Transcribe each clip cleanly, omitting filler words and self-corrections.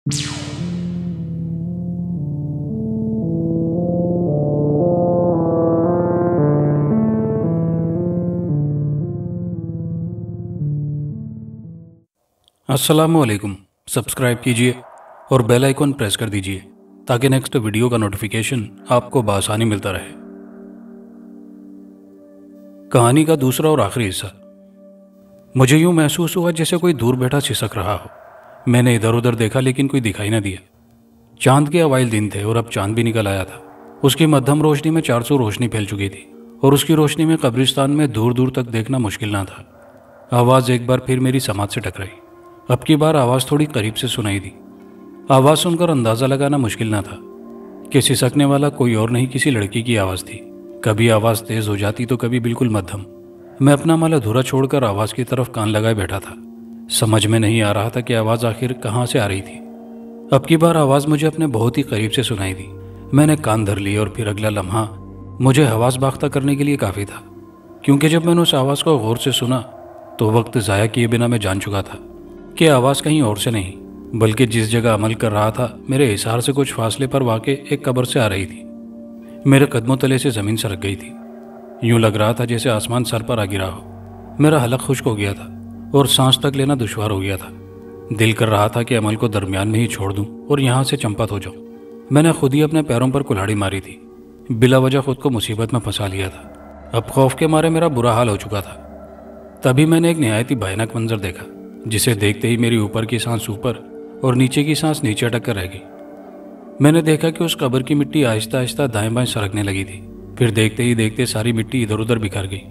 अस्सलामुअलैकुम। सब्सक्राइब कीजिए और बेल आइकन प्रेस कर दीजिए ताकि नेक्स्ट वीडियो का नोटिफिकेशन आपको बआसानी मिलता रहे। कहानी का दूसरा और आखिरी हिस्सा। मुझे यूं महसूस हुआ जैसे कोई दूर बैठा सिसक रहा हो। मैंने इधर उधर देखा लेकिन कोई दिखाई न दिया। चांद के अवाइल दिन थे और अब चांद भी निकल आया था। उसकी मध्यम रोशनी में 400 रोशनी फैल चुकी थी और उसकी रोशनी में कब्रिस्तान में दूर दूर तक देखना मुश्किल ना था। आवाज़ एक बार फिर मेरी समाज से टकराई। अब की बार आवाज़ थोड़ी करीब से सुनाई दी। आवाज़ सुनकर अंदाज़ा लगाना मुश्किल ना था कि सिसकने वाला कोई और नहीं, किसी लड़की की आवाज़ थी। कभी आवाज़ तेज़ हो जाती तो कभी बिल्कुल मध्यम। मैं अपना माल अधूरा छोड़कर आवाज़ की तरफ कान लगाए बैठा था। समझ में नहीं आ रहा था कि आवाज़ आखिर कहाँ से आ रही थी। अब की बार आवाज़ मुझे अपने बहुत ही करीब से सुनाई दी। मैंने कान धर लिए और फिर अगला लम्हा मुझे हवास बाख्ता करने के लिए काफ़ी था, क्योंकि जब मैंने उस आवाज़ को गौर से सुना तो वक्त ज़ाया किए बिना मैं जान चुका था कि आवाज़ कहीं और से नहीं बल्कि जिस जगह अमल कर रहा था मेरे हिसार से कुछ फासले पर वाक़े एक कब्र से आ रही थी। मेरे कदमों तले से ज़मीन सरक गई थी। यूं लग रहा था जैसे आसमान सर पर आ गिरा हो। मेरा हलक खुश्क हो गया था और सांस तक लेना दुश्वार हो गया था। दिल कर रहा था कि अमल को दरमियान में ही छोड़ दूं और यहाँ से चंपत हो जाऊं। मैंने खुद ही अपने पैरों पर कुल्हाड़ी मारी थी। बिला वजह खुद को मुसीबत में फंसा लिया था। अब खौफ के मारे मेरा बुरा हाल हो चुका था। तभी मैंने एक निहायती भयानक मंजर देखा, जिसे देखते ही मेरी ऊपर की सांस ऊपर और नीचे की सांस नीचे अटक कर रह गई। मैंने देखा कि उस कब्र की मिट्टी आहिस्ता आहिस्ता दाएं बाएं सरकने लगी थी। फिर देखते ही देखते सारी मिट्टी इधर उधर बिखर गई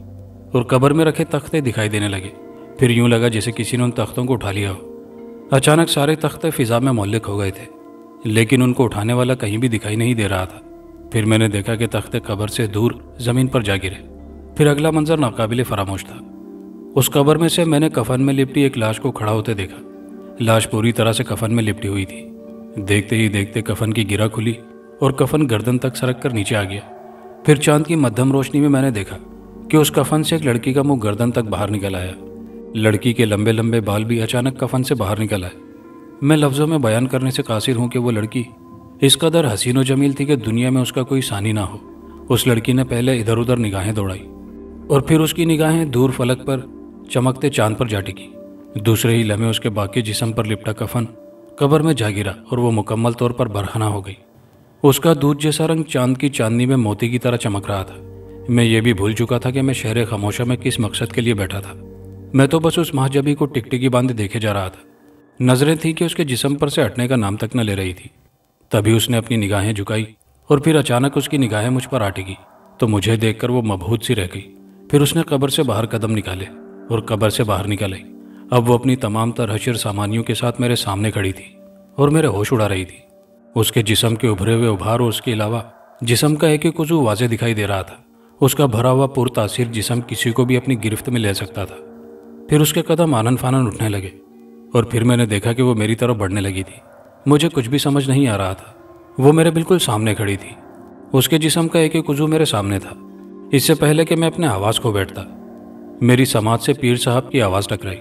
और कब्र में रखे तख्ते दिखाई देने लगे। फिर यूं लगा जैसे किसी ने उन तख्तों को उठा लिया हो। अचानक सारे तख्ते फिजा में मुअल्लिक हो गए थे, लेकिन उनको उठाने वाला कहीं भी दिखाई नहीं दे रहा था। फिर मैंने देखा कि तख्ते कब्र से दूर जमीन पर जा गिरे। फिर अगला मंजर नाकाबिले फरामोश था। उस कब्र में से मैंने कफन में लिपटी एक लाश को खड़ा होते देखा। लाश पूरी तरह से कफन में लिपटी हुई थी। देखते ही देखते कफन की गिरा खुली और कफन गर्दन तक सरक कर नीचे आ गया। फिर चांद की मध्यम रोशनी में मैंने देखा कि उस कफन से एक लड़की का मुंह गर्दन तक बाहर निकल आया। लड़की के लंबे लंबे बाल भी अचानक कफन से बाहर निकल आए। मैं लफ्ज़ों में बयान करने से कासिर हूं कि वो लड़की इस कदर हसीन व जमील थी कि दुनिया में उसका कोई सानी ना हो। उस लड़की ने पहले इधर उधर निगाहें दौड़ाई और फिर उसकी निगाहें दूर फलक पर चमकते चांद पर जा टिकी। दूसरे ही लम्हे उसके बाकी जिस्म पर लिपटा कफन कब्र में जा गिरा और वो मुकम्मल तौर पर बरहना हो गई। उसका दूध जैसा रंग चांद की चांदनी में मोती की तरह चमक रहा था। मैं ये भी भूल चुका था कि मैं शहर खामोशा में किस मकसद के लिए बैठा था। मैं तो बस उस महजबी को टिकटिकी बांधे देखे जा रहा था। नजरें थी कि उसके जिस्म पर से हटने का नाम तक न ले रही थी। तभी उसने अपनी निगाहें झुकाई और फिर अचानक उसकी निगाहें मुझ पर आ टिकी तो मुझे देखकर वो मबहूत सी रह गई। फिर उसने कब्र से बाहर कदम निकाले और कब्र से बाहर निकल आई। अब वो अपनी तमाम तर हशर सामानियों के साथ मेरे सामने खड़ी थी और मेरे होश उड़ा रही थी। उसके जिस्म के उभरे हुए उभार और उसके अलावा जिस्म का एक एक उज़ू वाज़े दिखाई दे रहा था। उसका भरा हुआ पुरतासीर जिस्म किसी को भी अपनी गिरफ्त में ले सकता था। फिर उसके कदम आनन फानन उठने लगे और फिर मैंने देखा कि वो मेरी तरफ बढ़ने लगी थी। मुझे कुछ भी समझ नहीं आ रहा था। वो मेरे बिल्कुल सामने खड़ी थी। उसके जिस्म का एक एक उज़ू मेरे सामने था। इससे पहले कि मैं अपने आवाज़ को बैठता, मेरी समाज से पीर साहब की आवाज़ टकराई।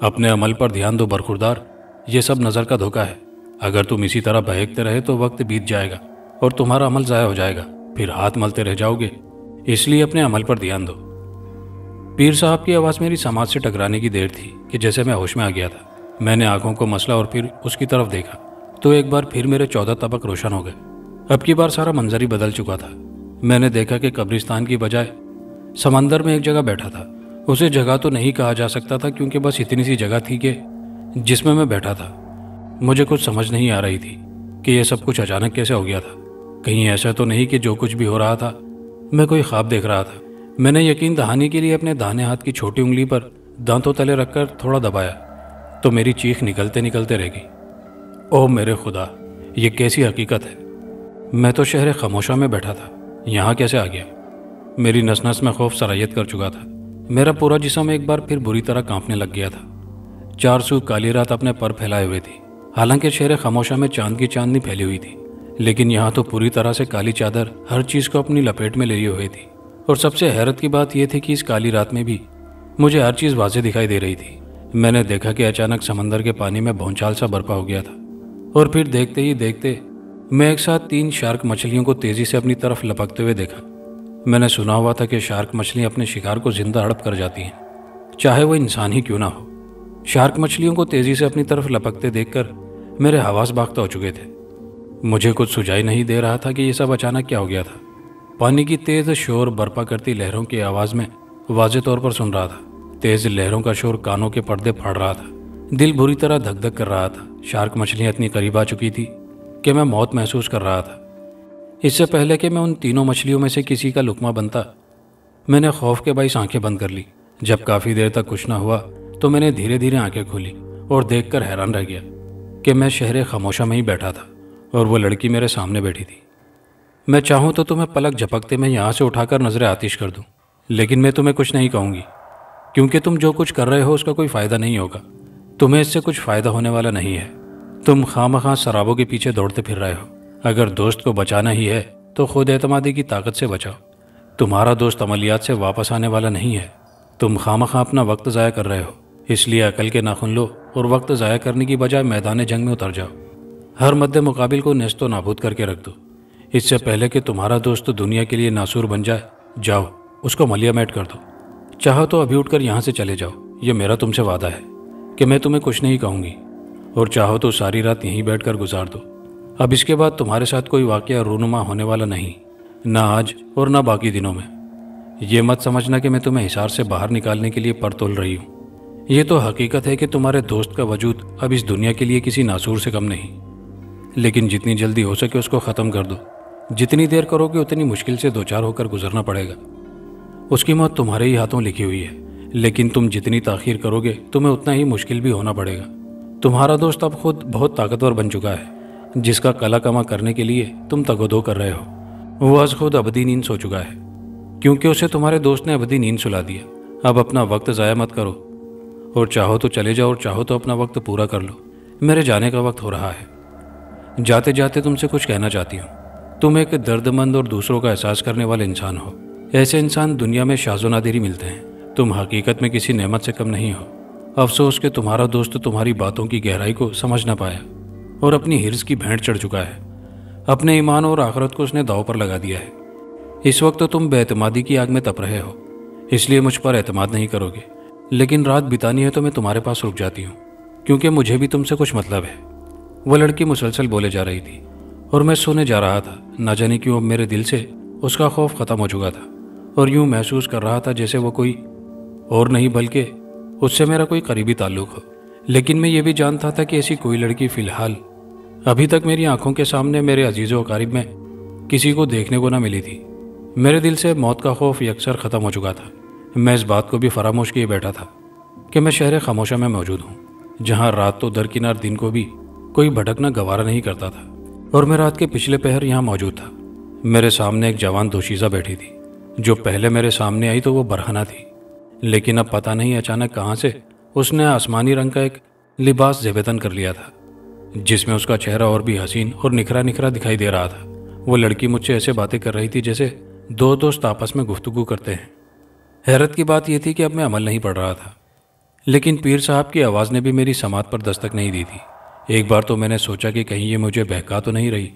अपने अमल पर ध्यान दो बरखुरदार, ये सब नज़र का धोखा है। अगर तुम इसी तरह बहकते रहे तो वक्त बीत जाएगा और तुम्हारा अमल ज़ाया हो जाएगा। फिर हाथ मलते रह जाओगे, इसलिए अपने अमल पर ध्यान दो। पीर साहब की आवाज़ मेरी समाज से टकराने की देर थी कि जैसे मैं होश में आ गया था। मैंने आंखों को मसला और फिर उसकी तरफ देखा तो एक बार फिर मेरे 14 तबक रोशन हो गए। अब की बार सारा मंजर ही बदल चुका था। मैंने देखा कि कब्रिस्तान की बजाय समंदर में एक जगह बैठा था। उसे जगह तो नहीं कहा जा सकता था क्योंकि बस इतनी सी जगह थी कि जिसमें मैं बैठा था। मुझे कुछ समझ नहीं आ रही थी कि यह सब कुछ अचानक कैसे हो गया था। कहीं ऐसा तो नहीं कि जो कुछ भी हो रहा था मैं कोई ख्वाब देख रहा था। मैंने यकीन दहाने के लिए अपने दाहिने हाथ की छोटी उंगली पर दांतों तले रखकर थोड़ा दबाया तो मेरी चीख निकलते निकलते रह गई। ओह मेरे खुदा, ये कैसी हकीकत है। मैं तो शहर खामोशा में बैठा था, यहाँ कैसे आ गया। मेरी नस नस में खौफ सरायत कर चुका था। मेरा पूरा जिस्म एक बार फिर बुरी तरह कांपने लग गया था। 400 काली रात अपने पर फैलाए हुए थी। हालांकि शहर खामोशा में चांद की चांदनी फैली हुई थी, लेकिन यहाँ तो पूरी तरह से काली चादर हर चीज़ को अपनी लपेट में लिए हुए थी। और सबसे हैरत की बात यह थी कि इस काली रात में भी मुझे हर चीज़ वाज़ेह दिखाई दे रही थी। मैंने देखा कि अचानक समंदर के पानी में भौचाल सा बर्पा हो गया था। और फिर देखते ही देखते मैं एक साथ 3 शार्क मछलियों को तेजी से अपनी तरफ लपकते हुए देखा। मैंने सुना हुआ था कि शार्क मछलियां अपने शिकार को जिंदा हड़प कर जाती हैं, चाहे वो इंसान ही क्यों ना हो। शार्क मछलियों को तेजी से अपनी तरफ लपकते देखकर मेरे हवास बाख्ता हो चुके थे। मुझे कुछ सुझाई नहीं दे रहा था कि ये सब अचानक क्या हो गया था। पानी की तेज शोर बर्पा करती लहरों की आवाज में वाज़े तौर पर सुन रहा था। तेज लहरों का शोर कानों के पर्दे फाड़ रहा था। दिल बुरी तरह धक धक कर रहा था। शार्क मछलियां इतनी करीब आ चुकी थी कि मैं मौत महसूस कर रहा था। इससे पहले कि मैं उन तीनों मछलियों में से किसी का लुकमा बनता, मैंने खौफ के बाइस आंखें बंद कर ली। जब काफ़ी देर तक कुछ ना हुआ तो मैंने धीरे धीरे आंखें खोली और देखकर हैरान रह गया कि मैं शहर खामोशा में ही बैठा था और वो लड़की मेरे सामने बैठी थी। मैं चाहूँ तो तुम्हें पलक झपकते मैं यहाँ से उठाकर नजरें आतिश कर दूँ, लेकिन मैं तुम्हें कुछ नहीं कहूँगी, क्योंकि तुम जो कुछ कर रहे हो उसका कोई फ़ायदा नहीं होगा। तुम्हें इससे कुछ फ़ायदा होने वाला नहीं है। तुम खामखा शराबों के पीछे दौड़ते फिर रहे हो। अगर दोस्त को बचाना ही है तो खुद एतमादी की ताकत से बचाओ। तुम्हारा दोस्त अमलियात से वापस आने वाला नहीं है। तुम खामखा अपना वक्त ज़ाया कर रहे हो, इसलिए अकल के नाखुन लो और वक्त ज़ाया करने की बजाय मैदान जंग में उतर जाओ। हर मद्दे मुकाबिल को नेस्तो नाबूद करके रख दो। इससे पहले कि तुम्हारा दोस्त दुनिया के लिए नासूर बन जाए, जाओ उसको मलिया मैट कर दो। चाहो तो अभी उठकर यहाँ से चले जाओ। ये मेरा तुमसे वादा है कि मैं तुम्हें कुछ नहीं कहूँगी, और चाहो तो सारी रात यहीं बैठकर गुजार दो। अब इसके बाद तुम्हारे साथ कोई वाकया रूनुमा होने वाला नहीं, ना आज और ना बाकी दिनों में। ये मत समझना कि मैं तुम्हें हिसार से बाहर निकालने के लिए पर तोल रही हूँ। ये तो हकीकत है कि तुम्हारे दोस्त का वजूद अब इस दुनिया के लिए किसी नासूर से कम नहीं। लेकिन जितनी जल्दी हो सके उसको ख़त्म कर दो। जितनी देर करोगे उतनी मुश्किल से दो चार होकर गुजरना पड़ेगा। उसकी मौत तुम्हारे ही हाथों लिखी हुई है, लेकिन तुम जितनी ताखीर करोगे तुम्हें उतना ही मुश्किल भी होना पड़ेगा। तुम्हारा दोस्त अब खुद बहुत ताकतवर बन चुका है, जिसका कला कमा करने के लिए तुम तगोदो कर रहे हो। वो आज खुद अबदी नींद सो चुका है, क्योंकि उसे तुम्हारे दोस्त ने अबदी नींद सुला दिया। अब अपना वक्त ज़ाया मत करो, और चाहो तो चले जाओ और चाहो तो अपना वक्त पूरा कर लो। मेरे जाने का वक्त हो रहा है। जाते जाते तुमसे कुछ कहना चाहती हूँ। तुम एक दर्दमंद और दूसरों का एहसास करने वाले इंसान हो। ऐसे इंसान दुनिया में शाज़ो नादिर ही मिलते हैं। तुम हकीकत में किसी नेमत से कम नहीं हो। अफसोस कि तुम्हारा दोस्त तुम्हारी बातों की गहराई को समझ ना पाया और अपनी हिर्स की भेंट चढ़ चुका है। अपने ईमान और आखिरत को उसने दांव पर लगा दिया है। इस वक्त तो तुम बेएतमादी की आग में तप रहे हो, इसलिए मुझ पर एतमाद नहीं करोगे। लेकिन रात बितानी है तो मैं तुम्हारे पास रुक जाती हूँ, क्योंकि मुझे भी तुमसे कुछ मतलब है। वो लड़की मुसलसल बोले जा रही थी और मैं सोने जा रहा था। ना जाने क्यों अब मेरे दिल से उसका खौफ ख़त्म हो चुका था और यूं महसूस कर रहा था जैसे वो कोई और नहीं बल्कि उससे मेरा कोई करीबी ताल्लुक हो। लेकिन मैं ये भी जानता था कि ऐसी कोई लड़की फ़िलहाल अभी तक मेरी आंखों के सामने मेरे अजीज़ व क़रीब में किसी को देखने को ना मिली थी। मेरे दिल से मौत का खौफ यकसर ख़त्म हो चुका था। मैं इस बात को भी फरामोश किए बैठा था कि मैं शहर खामोशा में मौजूद हूँ, जहाँ रात तो दरकिनार दिन को भी कोई भटकना गवारा नहीं करता था। और मैं रात के पिछले पहर यहाँ मौजूद था। मेरे सामने एक जवान दोशीज़ा बैठी थी। जो पहले मेरे सामने आई तो वो बरहना थी, लेकिन अब पता नहीं अचानक कहाँ से उसने आसमानी रंग का एक लिबास ज़ेबतन कर लिया था, जिसमें उसका चेहरा और भी हसीन और निखरा निखरा दिखाई दे रहा था। वो लड़की मुझसे ऐसे बातें कर रही थी जैसे दो दोस्त आपस में गुफ्तगू करते हैं। हैरत की बात यह थी कि अब मैं अमल नहीं पड़ रहा था, लेकिन पीर साहब की आवाज़ ने भी मेरी समात पर दस्तक नहीं दी थी। एक बार तो मैंने सोचा कि कहीं ये मुझे बहका तो नहीं रही।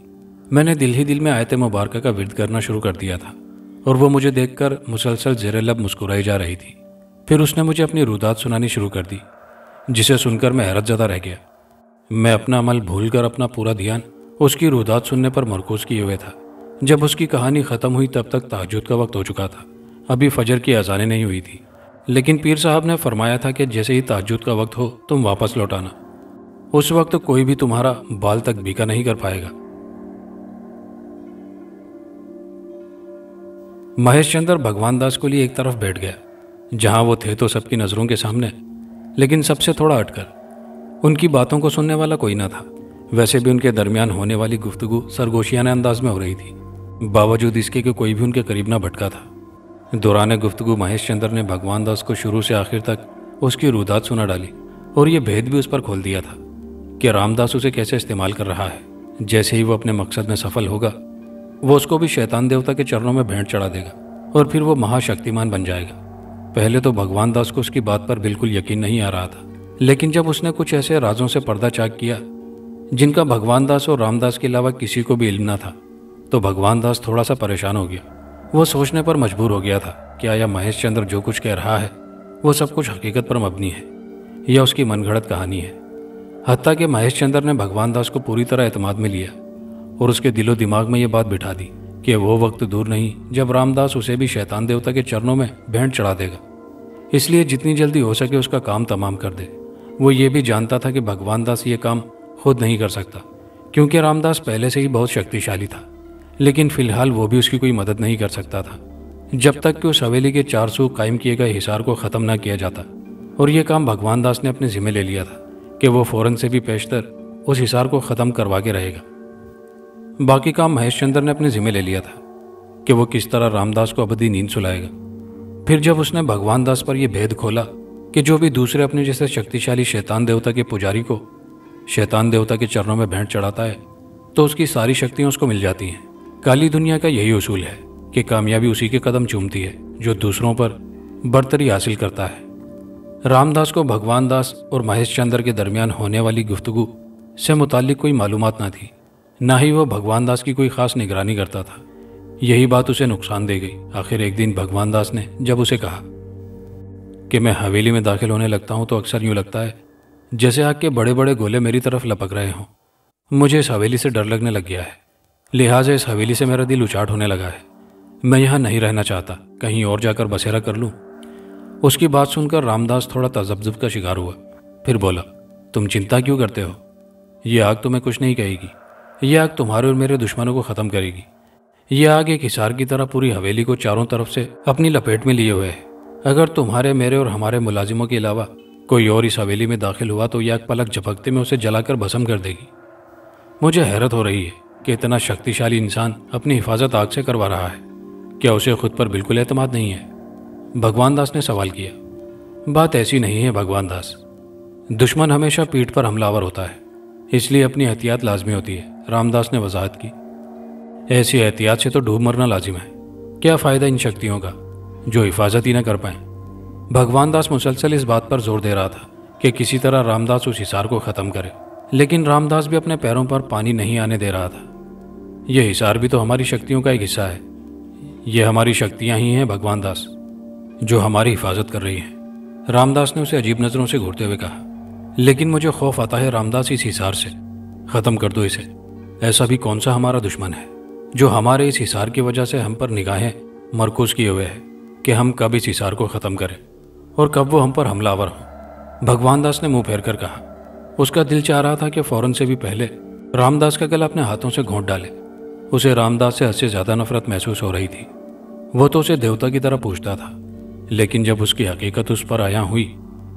मैंने दिल ही दिल में आयत मुबारका का विर्द करना शुरू कर दिया था और वो मुझे देखकर मुसलसल ज़ेरे लब मुस्कुराई जा रही थी। फिर उसने मुझे अपनी रुदात सुनानी शुरू कर दी, जिसे सुनकर मैं हैरत ज़दा रह गया। मैं अपना अमल भूलकर अपना पूरा ध्यान उसकी रुदात सुनने पर मरकूज किए हुए था। जब उसकी कहानी ख़त्म हुई तब तक तहज्जुद का वक्त हो चुका था। अभी फजर की अजानें नहीं हुई थी, लेकिन पीर साहब ने फरमाया था कि जैसे ही तहज्जुद का वक्त हो तुम वापस लौट आना। उस वक्त कोई भी तुम्हारा बाल तक बीका नहीं कर पाएगा। महेश चंद्र भगवान दास को लिए एक तरफ बैठ गया, जहां वो थे तो सबकी नज़रों के सामने, लेकिन सबसे थोड़ा हटकर। उनकी बातों को सुनने वाला कोई ना था। वैसे भी उनके दरमियान होने वाली गुफ्तगू सरगोशियाना अंदाज में हो रही थी, बावजूद इसके कि कोई भी उनके करीब ना भटका था। दौरान गुफ्तगू महेश चंद्र ने भगवान दास को शुरू से आखिर तक उसकी रुदात सुना डाली और ये भेद भी उस पर खोल दिया था कि रामदास उसे कैसे इस्तेमाल कर रहा है। जैसे ही वो अपने मकसद में सफल होगा, वो उसको भी शैतान देवता के चरणों में भेंट चढ़ा देगा और फिर वो महाशक्तिमान बन जाएगा। पहले तो भगवान दास को उसकी बात पर बिल्कुल यकीन नहीं आ रहा था, लेकिन जब उसने कुछ ऐसे राजों से पर्दा चाक किया जिनका भगवान दास और रामदास के अलावा किसी को भी इल्म न था। तो भगवान दास थोड़ा सा परेशान हो गया। वो सोचने पर मजबूर हो गया था, क्या यह महेश चंद्र जो कुछ कह रहा है वो सब कुछ हकीकत पर मबनी है या उसकी मनगढ़ंत कहानी है। हत्ता कि महेश चंद्र ने भगवान दास को पूरी तरह एतमाद में लिया और उसके दिलो दिमाग में ये बात बिठा दी कि वो वक्त दूर नहीं जब रामदास उसे भी शैतान देवता के चरणों में भेंट चढ़ा देगा, इसलिए जितनी जल्दी हो सके उसका काम तमाम कर दे। वो ये भी जानता था कि भगवान दास ये काम खुद नहीं कर सकता, क्योंकि रामदास पहले से ही बहुत शक्तिशाली था, लेकिन फिलहाल वो भी उसकी कोई मदद नहीं कर सकता था जब तक कि उस हवेली के 400 कायम किए गए हिसार को ख़त्म ना किया जाता। और ये काम भगवान दास ने अपने जिम्मे ले लिया था कि वो फौरन से भी पेशतर उस हिसार को ख़त्म करवा के रहेगा। बाकी काम महेश चंद्र ने अपने जिम्मे ले लिया था कि वो किस तरह रामदास को अबदी नींद सुलाएगा। फिर जब उसने भगवान दास पर यह भेद खोला कि जो भी दूसरे अपने जैसे शक्तिशाली शैतान देवता के पुजारी को शैतान देवता के चरणों में भेंट चढ़ाता है तो उसकी सारी शक्तियां उसको मिल जाती हैं। काली दुनिया का यही उसूल है कि कामयाबी उसी के कदम चूमती है जो दूसरों पर बर्तरी हासिल करता है। रामदास को भगवान दास और महेश चंद्र के दरमियान होने वाली गुफ्तगू से मुताल्लिक कोई मालूमात ना थी, ना ही वो भगवान दास की कोई खास निगरानी करता था। यही बात उसे नुकसान दे गई। आखिर एक दिन भगवान दास ने जब उसे कहा कि मैं हवेली में दाखिल होने लगता हूं तो अक्सर यूं लगता है जैसे आग के बड़े बड़े गोले मेरी तरफ लपक रहे हों। मुझे इस हवेली से डर लगने लग गया है, लिहाजा इस हवेली से मेरा दिल उचाट होने लगा है। मैं यहाँ नहीं रहना चाहता, कहीं और जाकर बसेरा कर लूँ। उसकी बात सुनकर रामदास थोड़ा तजब्जुब का शिकार हुआ। फिर बोला, तुम चिंता क्यों करते हो? ये आग तुम्हें कुछ नहीं कहेगी। ये आग तुम्हारे और मेरे दुश्मनों को ख़त्म करेगी। ये आग एक हिसार की तरह पूरी हवेली को चारों तरफ से अपनी लपेट में लिए हुए है। अगर तुम्हारे, मेरे और हमारे मुलाजिमों के अलावा कोई और इस हवेली में दाखिल हुआ तो यह आग पलक झपकते में उसे जलाकर भस्म कर देगी। मुझे हैरत हो रही है कि इतना शक्तिशाली इंसान अपनी हिफाजत आग से करवा रहा है। क्या उसे खुद पर बिल्कुल एतमाद नहीं है? भगवान दास ने सवाल किया। बात ऐसी नहीं है भगवान दास। दुश्मन हमेशा पीठ पर हमलावर होता है, इसलिए अपनी एहतियात लाजमी होती है। रामदास ने वजाहत की। ऐसी एहतियात से तो डूब मरना लाजिम है। क्या फ़ायदा इन शक्तियों का जो हिफाजत ही न कर पाएं? भगवान दास मुसलसल इस बात पर जोर दे रहा था कि किसी तरह रामदास उस हिसार को ख़त्म करे, लेकिन रामदास भी अपने पैरों पर पानी नहीं आने दे रहा था। यह हिसार भी तो हमारी शक्तियों का एक हिस्सा है। ये हमारी शक्तियां ही हैं भगवान दास, जो हमारी हिफाजत कर रही हैं। रामदास ने उसे अजीब नज़रों से घूरते हुए कहा। लेकिन मुझे खौफ आता है रामदास, इस हिसार से। ख़त्म कर दो इसे। ऐसा भी कौन सा हमारा दुश्मन है जो हमारे इस हिसार की वजह से हम पर निगाहें मरकूज किए हुए है कि हम कब इस हिसार को ख़त्म करें और कब वो हम पर हमलावर हो? भगवान दास ने मुंह फेर कर कहा। उसका दिल चाह रहा था कि फौरन से भी पहले रामदास का गला अपने हाथों से घोंट डाले। उसे रामदास से हद से ज़्यादा नफरत महसूस हो रही थी। वो तो उसे देवता की तरह पूछता था, लेकिन जब उसकी हकीकत उस पर आया हुई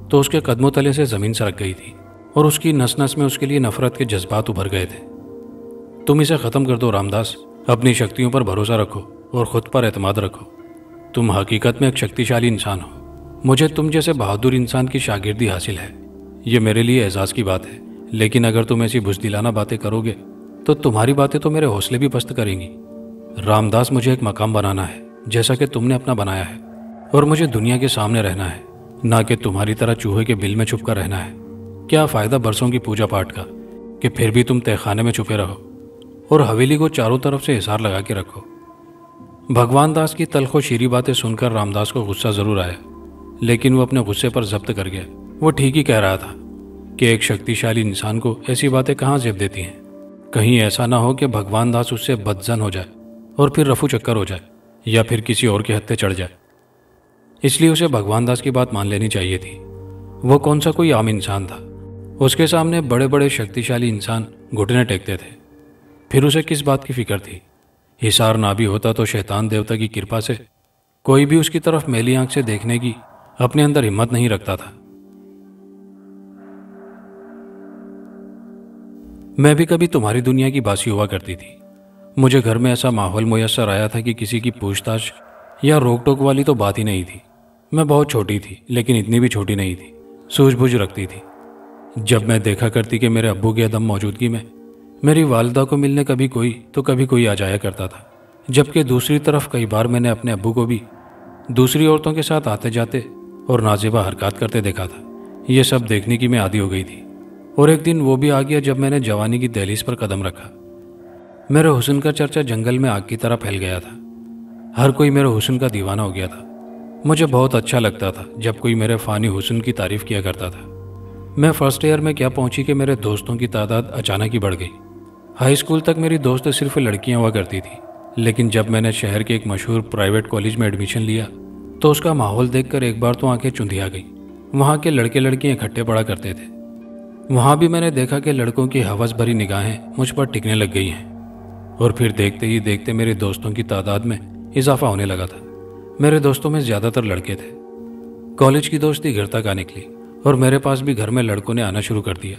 तो उसके कदमों तले से ज़मीन सरक गई थी और उसकी नस नस में उसके लिए नफरत के जज्बात उभर गए थे। तुम इसे ख़त्म कर दो रामदास। अपनी शक्तियों पर भरोसा रखो और ख़ुद पर एतमाद रखो। तुम हकीकत में एक शक्तिशाली इंसान हो। मुझे तुम जैसे बहादुर इंसान की शागिर्दी हासिल है, ये मेरे लिए एजाज़ की बात है। लेकिन अगर तुम ऐसी बुज़दिलाना बातें करोगे तो तुम्हारी बातें तो मेरे हौसले भी पस्त करेंगी। रामदास, मुझे एक मकाम बनाना है जैसा कि तुमने अपना बनाया है, और मुझे दुनिया के सामने रहना है, ना कि तुम्हारी तरह चूहे के बिल में छुप कर रहना है। क्या फ़ायदा बरसों की पूजा पाठ का कि फिर भी तुम तहखाने में छुपे रहो और हवेली को चारों तरफ से हिसार लगा के रखो। भगवान दास की तलखो शीरी बातें सुनकर रामदास को गुस्सा ज़रूर आया, लेकिन वो अपने गुस्से पर जब्त कर गया। वो ठीक ही कह रहा था कि एक शक्तिशाली इंसान को ऐसी बातें कहाँ जेब देती हैं। कहीं ऐसा ना हो कि भगवान दास उससे बदजन हो जाए और फिर रफू चक्कर हो जाए या फिर किसी और के हत्थे चढ़ जाए। इसलिए उसे भगवान दास की बात मान लेनी चाहिए थी। वो कौन सा कोई आम इंसान था। उसके सामने बड़े बड़े शक्तिशाली इंसान घुटने टेकते थे। फिर उसे किस बात की फिक्र थी? हिसार ना भी होता तो शैतान देवता की कृपा से कोई भी उसकी तरफ मैली आंख से देखने की अपने अंदर हिम्मत नहीं रखता था। मैं भी कभी तुम्हारी दुनिया की बासी हुआ करती थी। मुझे घर में ऐसा माहौल मुयस्सर आया था कि किसी की पूछताछ या रोक टोक वाली तो बात ही नहीं थी। मैं बहुत छोटी थी, लेकिन इतनी भी छोटी नहीं थी। सूझबूझ रखती थी। जब मैं देखा करती कि मेरे अब्बू की अदम मौजूदगी में मेरी वालिदा को मिलने कभी कोई आ जाया करता था, जबकि दूसरी तरफ कई बार मैंने अपने अब्बू को भी दूसरी औरतों के साथ आते जाते और नाजेबा हरकत करते देखा था। ये सब देखने की मैं आदी हो गई थी। और एक दिन वो भी आ गया जब मैंने जवानी की दहलीज पर कदम रखा। मेरे हुस्न का चर्चा जंगल में आग की तरह फैल गया था। हर कोई मेरे हुस्न का दीवाना हो गया था। मुझे बहुत अच्छा लगता था जब कोई मेरे फ़ानी हुस्न की तारीफ़ किया करता था। मैं फर्स्ट ईयर में क्या पहुंची कि मेरे दोस्तों की तादाद अचानक ही बढ़ गई। हाई स्कूल तक मेरी दोस्त सिर्फ लड़कियां हुआ करती थी, लेकिन जब मैंने शहर के एक मशहूर प्राइवेट कॉलेज में एडमिशन लिया तो उसका माहौल देखकर एक बार तो आंखें चुंधिया गई। वहाँ के लड़के लड़कियां इकट्ठे पड़ा करते थे। वहाँ भी मैंने देखा कि लड़कों की हवस भरी निगाहें मुझ पर टिकने लग गई हैं। और फिर देखते ही देखते मेरे दोस्तों की तादाद में इजाफा होने लगा था। मेरे दोस्तों में ज़्यादातर लड़के थे। कॉलेज की दोस्ती घर तक आ निकली और मेरे पास भी घर में लड़कों ने आना शुरू कर दिया।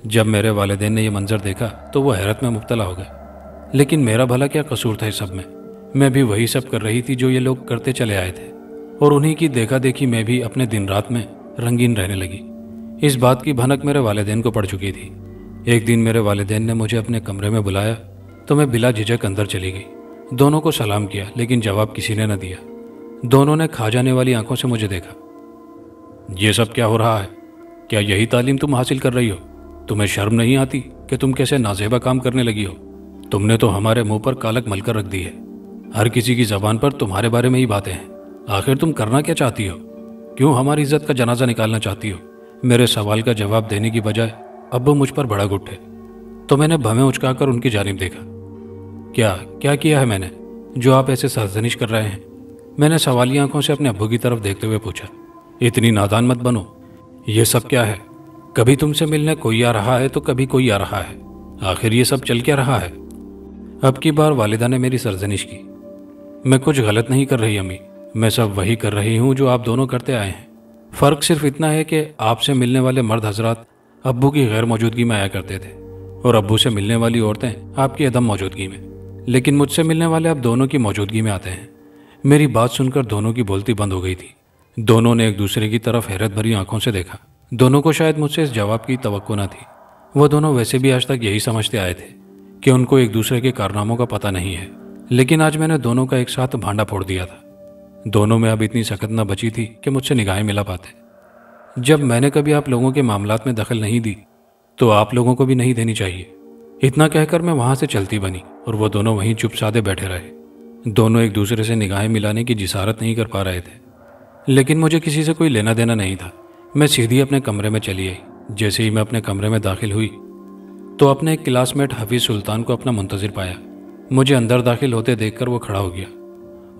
जब मेरे वालिदैन ने यह मंजर देखा तो वो हैरत में मुब्तला हो गए। लेकिन मेरा भला क्या कसूर था इस सब में? मैं भी वही सब कर रही थी जो ये लोग करते चले आए थे, और उन्हीं की देखा देखी मैं भी अपने दिन रात में रंगीन रहने लगी। इस बात की भनक मेरे वालिदैन को पड़ चुकी थी। एक दिन मेरे वालिदैन ने मुझे अपने कमरे में बुलाया तो मैं बिला झिझक अंदर चली गई। दोनों को सलाम किया, लेकिन जवाब किसी ने न दिया। दोनों ने खा जाने वाली आंखों से मुझे देखा। ये सब क्या हो रहा है? क्या यही तालीम तुम हासिल कर रही हो? तुम्हें शर्म नहीं आती कि तुम कैसे नाजेबा काम करने लगी हो? तुमने तो हमारे मुंह पर कालक मलकर रख दी है। हर किसी की जबान पर तुम्हारे बारे में ही बातें हैं। आखिर तुम करना क्या चाहती हो? क्यों हमारी इज्जत का जनाजा निकालना चाहती हो? मेरे सवाल का जवाब देने की बजाय अब्बू मुझ पर भड़क उठे तो मैंने भवें उचकाकर उनकी जानिब देखा। क्या क्या किया है मैंने जो आप ऐसे सरजनिश कर रहे हैं? मैंने सवालिया आंखों से अपने अब्बू की तरफ देखते हुए पूछा। इतनी नादान मत बनो। ये सब क्या है? कभी तुमसे मिलने कोई आ रहा है तो कभी कोई आ रहा है। आखिर ये सब चल क्या रहा है? अब की बार वालिदा ने मेरी सरजनिश की। मैं कुछ गलत नहीं कर रही अम्मी, मैं सब वही कर रही हूँ जो आप दोनों करते आए हैं। फ़र्क सिर्फ इतना है कि आपसे मिलने वाले मर्द हजरात अब्बू की गैर मौजूदगी में आया करते थे और अब्बू से मिलने वाली औरतें आपकी अदम मौजूदगी में, लेकिन मुझसे मिलने वाले अब दोनों की मौजूदगी में आते हैं। मेरी बात सुनकर दोनों की बोलती बंद हो गई थी। दोनों ने एक दूसरे की तरफ हैरत भरी आंखों से देखा। दोनों को शायद मुझसे इस जवाब की तवक्को न थी। वो दोनों वैसे भी आज तक यही समझते आए थे कि उनको एक दूसरे के कारनामों का पता नहीं है, लेकिन आज मैंने दोनों का एक साथ भांडा फोड़ दिया था। दोनों में अब इतनी सकत न बची थी कि मुझसे निगाहें मिला पाते। जब मैंने कभी आप लोगों के मामलात में दखल नहीं दी तो आप लोगों को भी नहीं देनी चाहिए। इतना कहकर मैं वहां से चलती बनी और वो दोनों वहीं चुप सादे बैठे रहे। दोनों एक दूसरे से निगाहें मिलाने की जिसारत नहीं कर पा रहे थे, लेकिन मुझे किसी से कोई लेना देना नहीं था। मैं सीधी अपने कमरे में चली आई। जैसे ही मैं अपने कमरे में दाखिल हुई तो अपने एक क्लासमेट हफीज़ सुल्तान को अपना मुंतजिर पाया। मुझे अंदर दाखिल होते देखकर वो खड़ा हो गया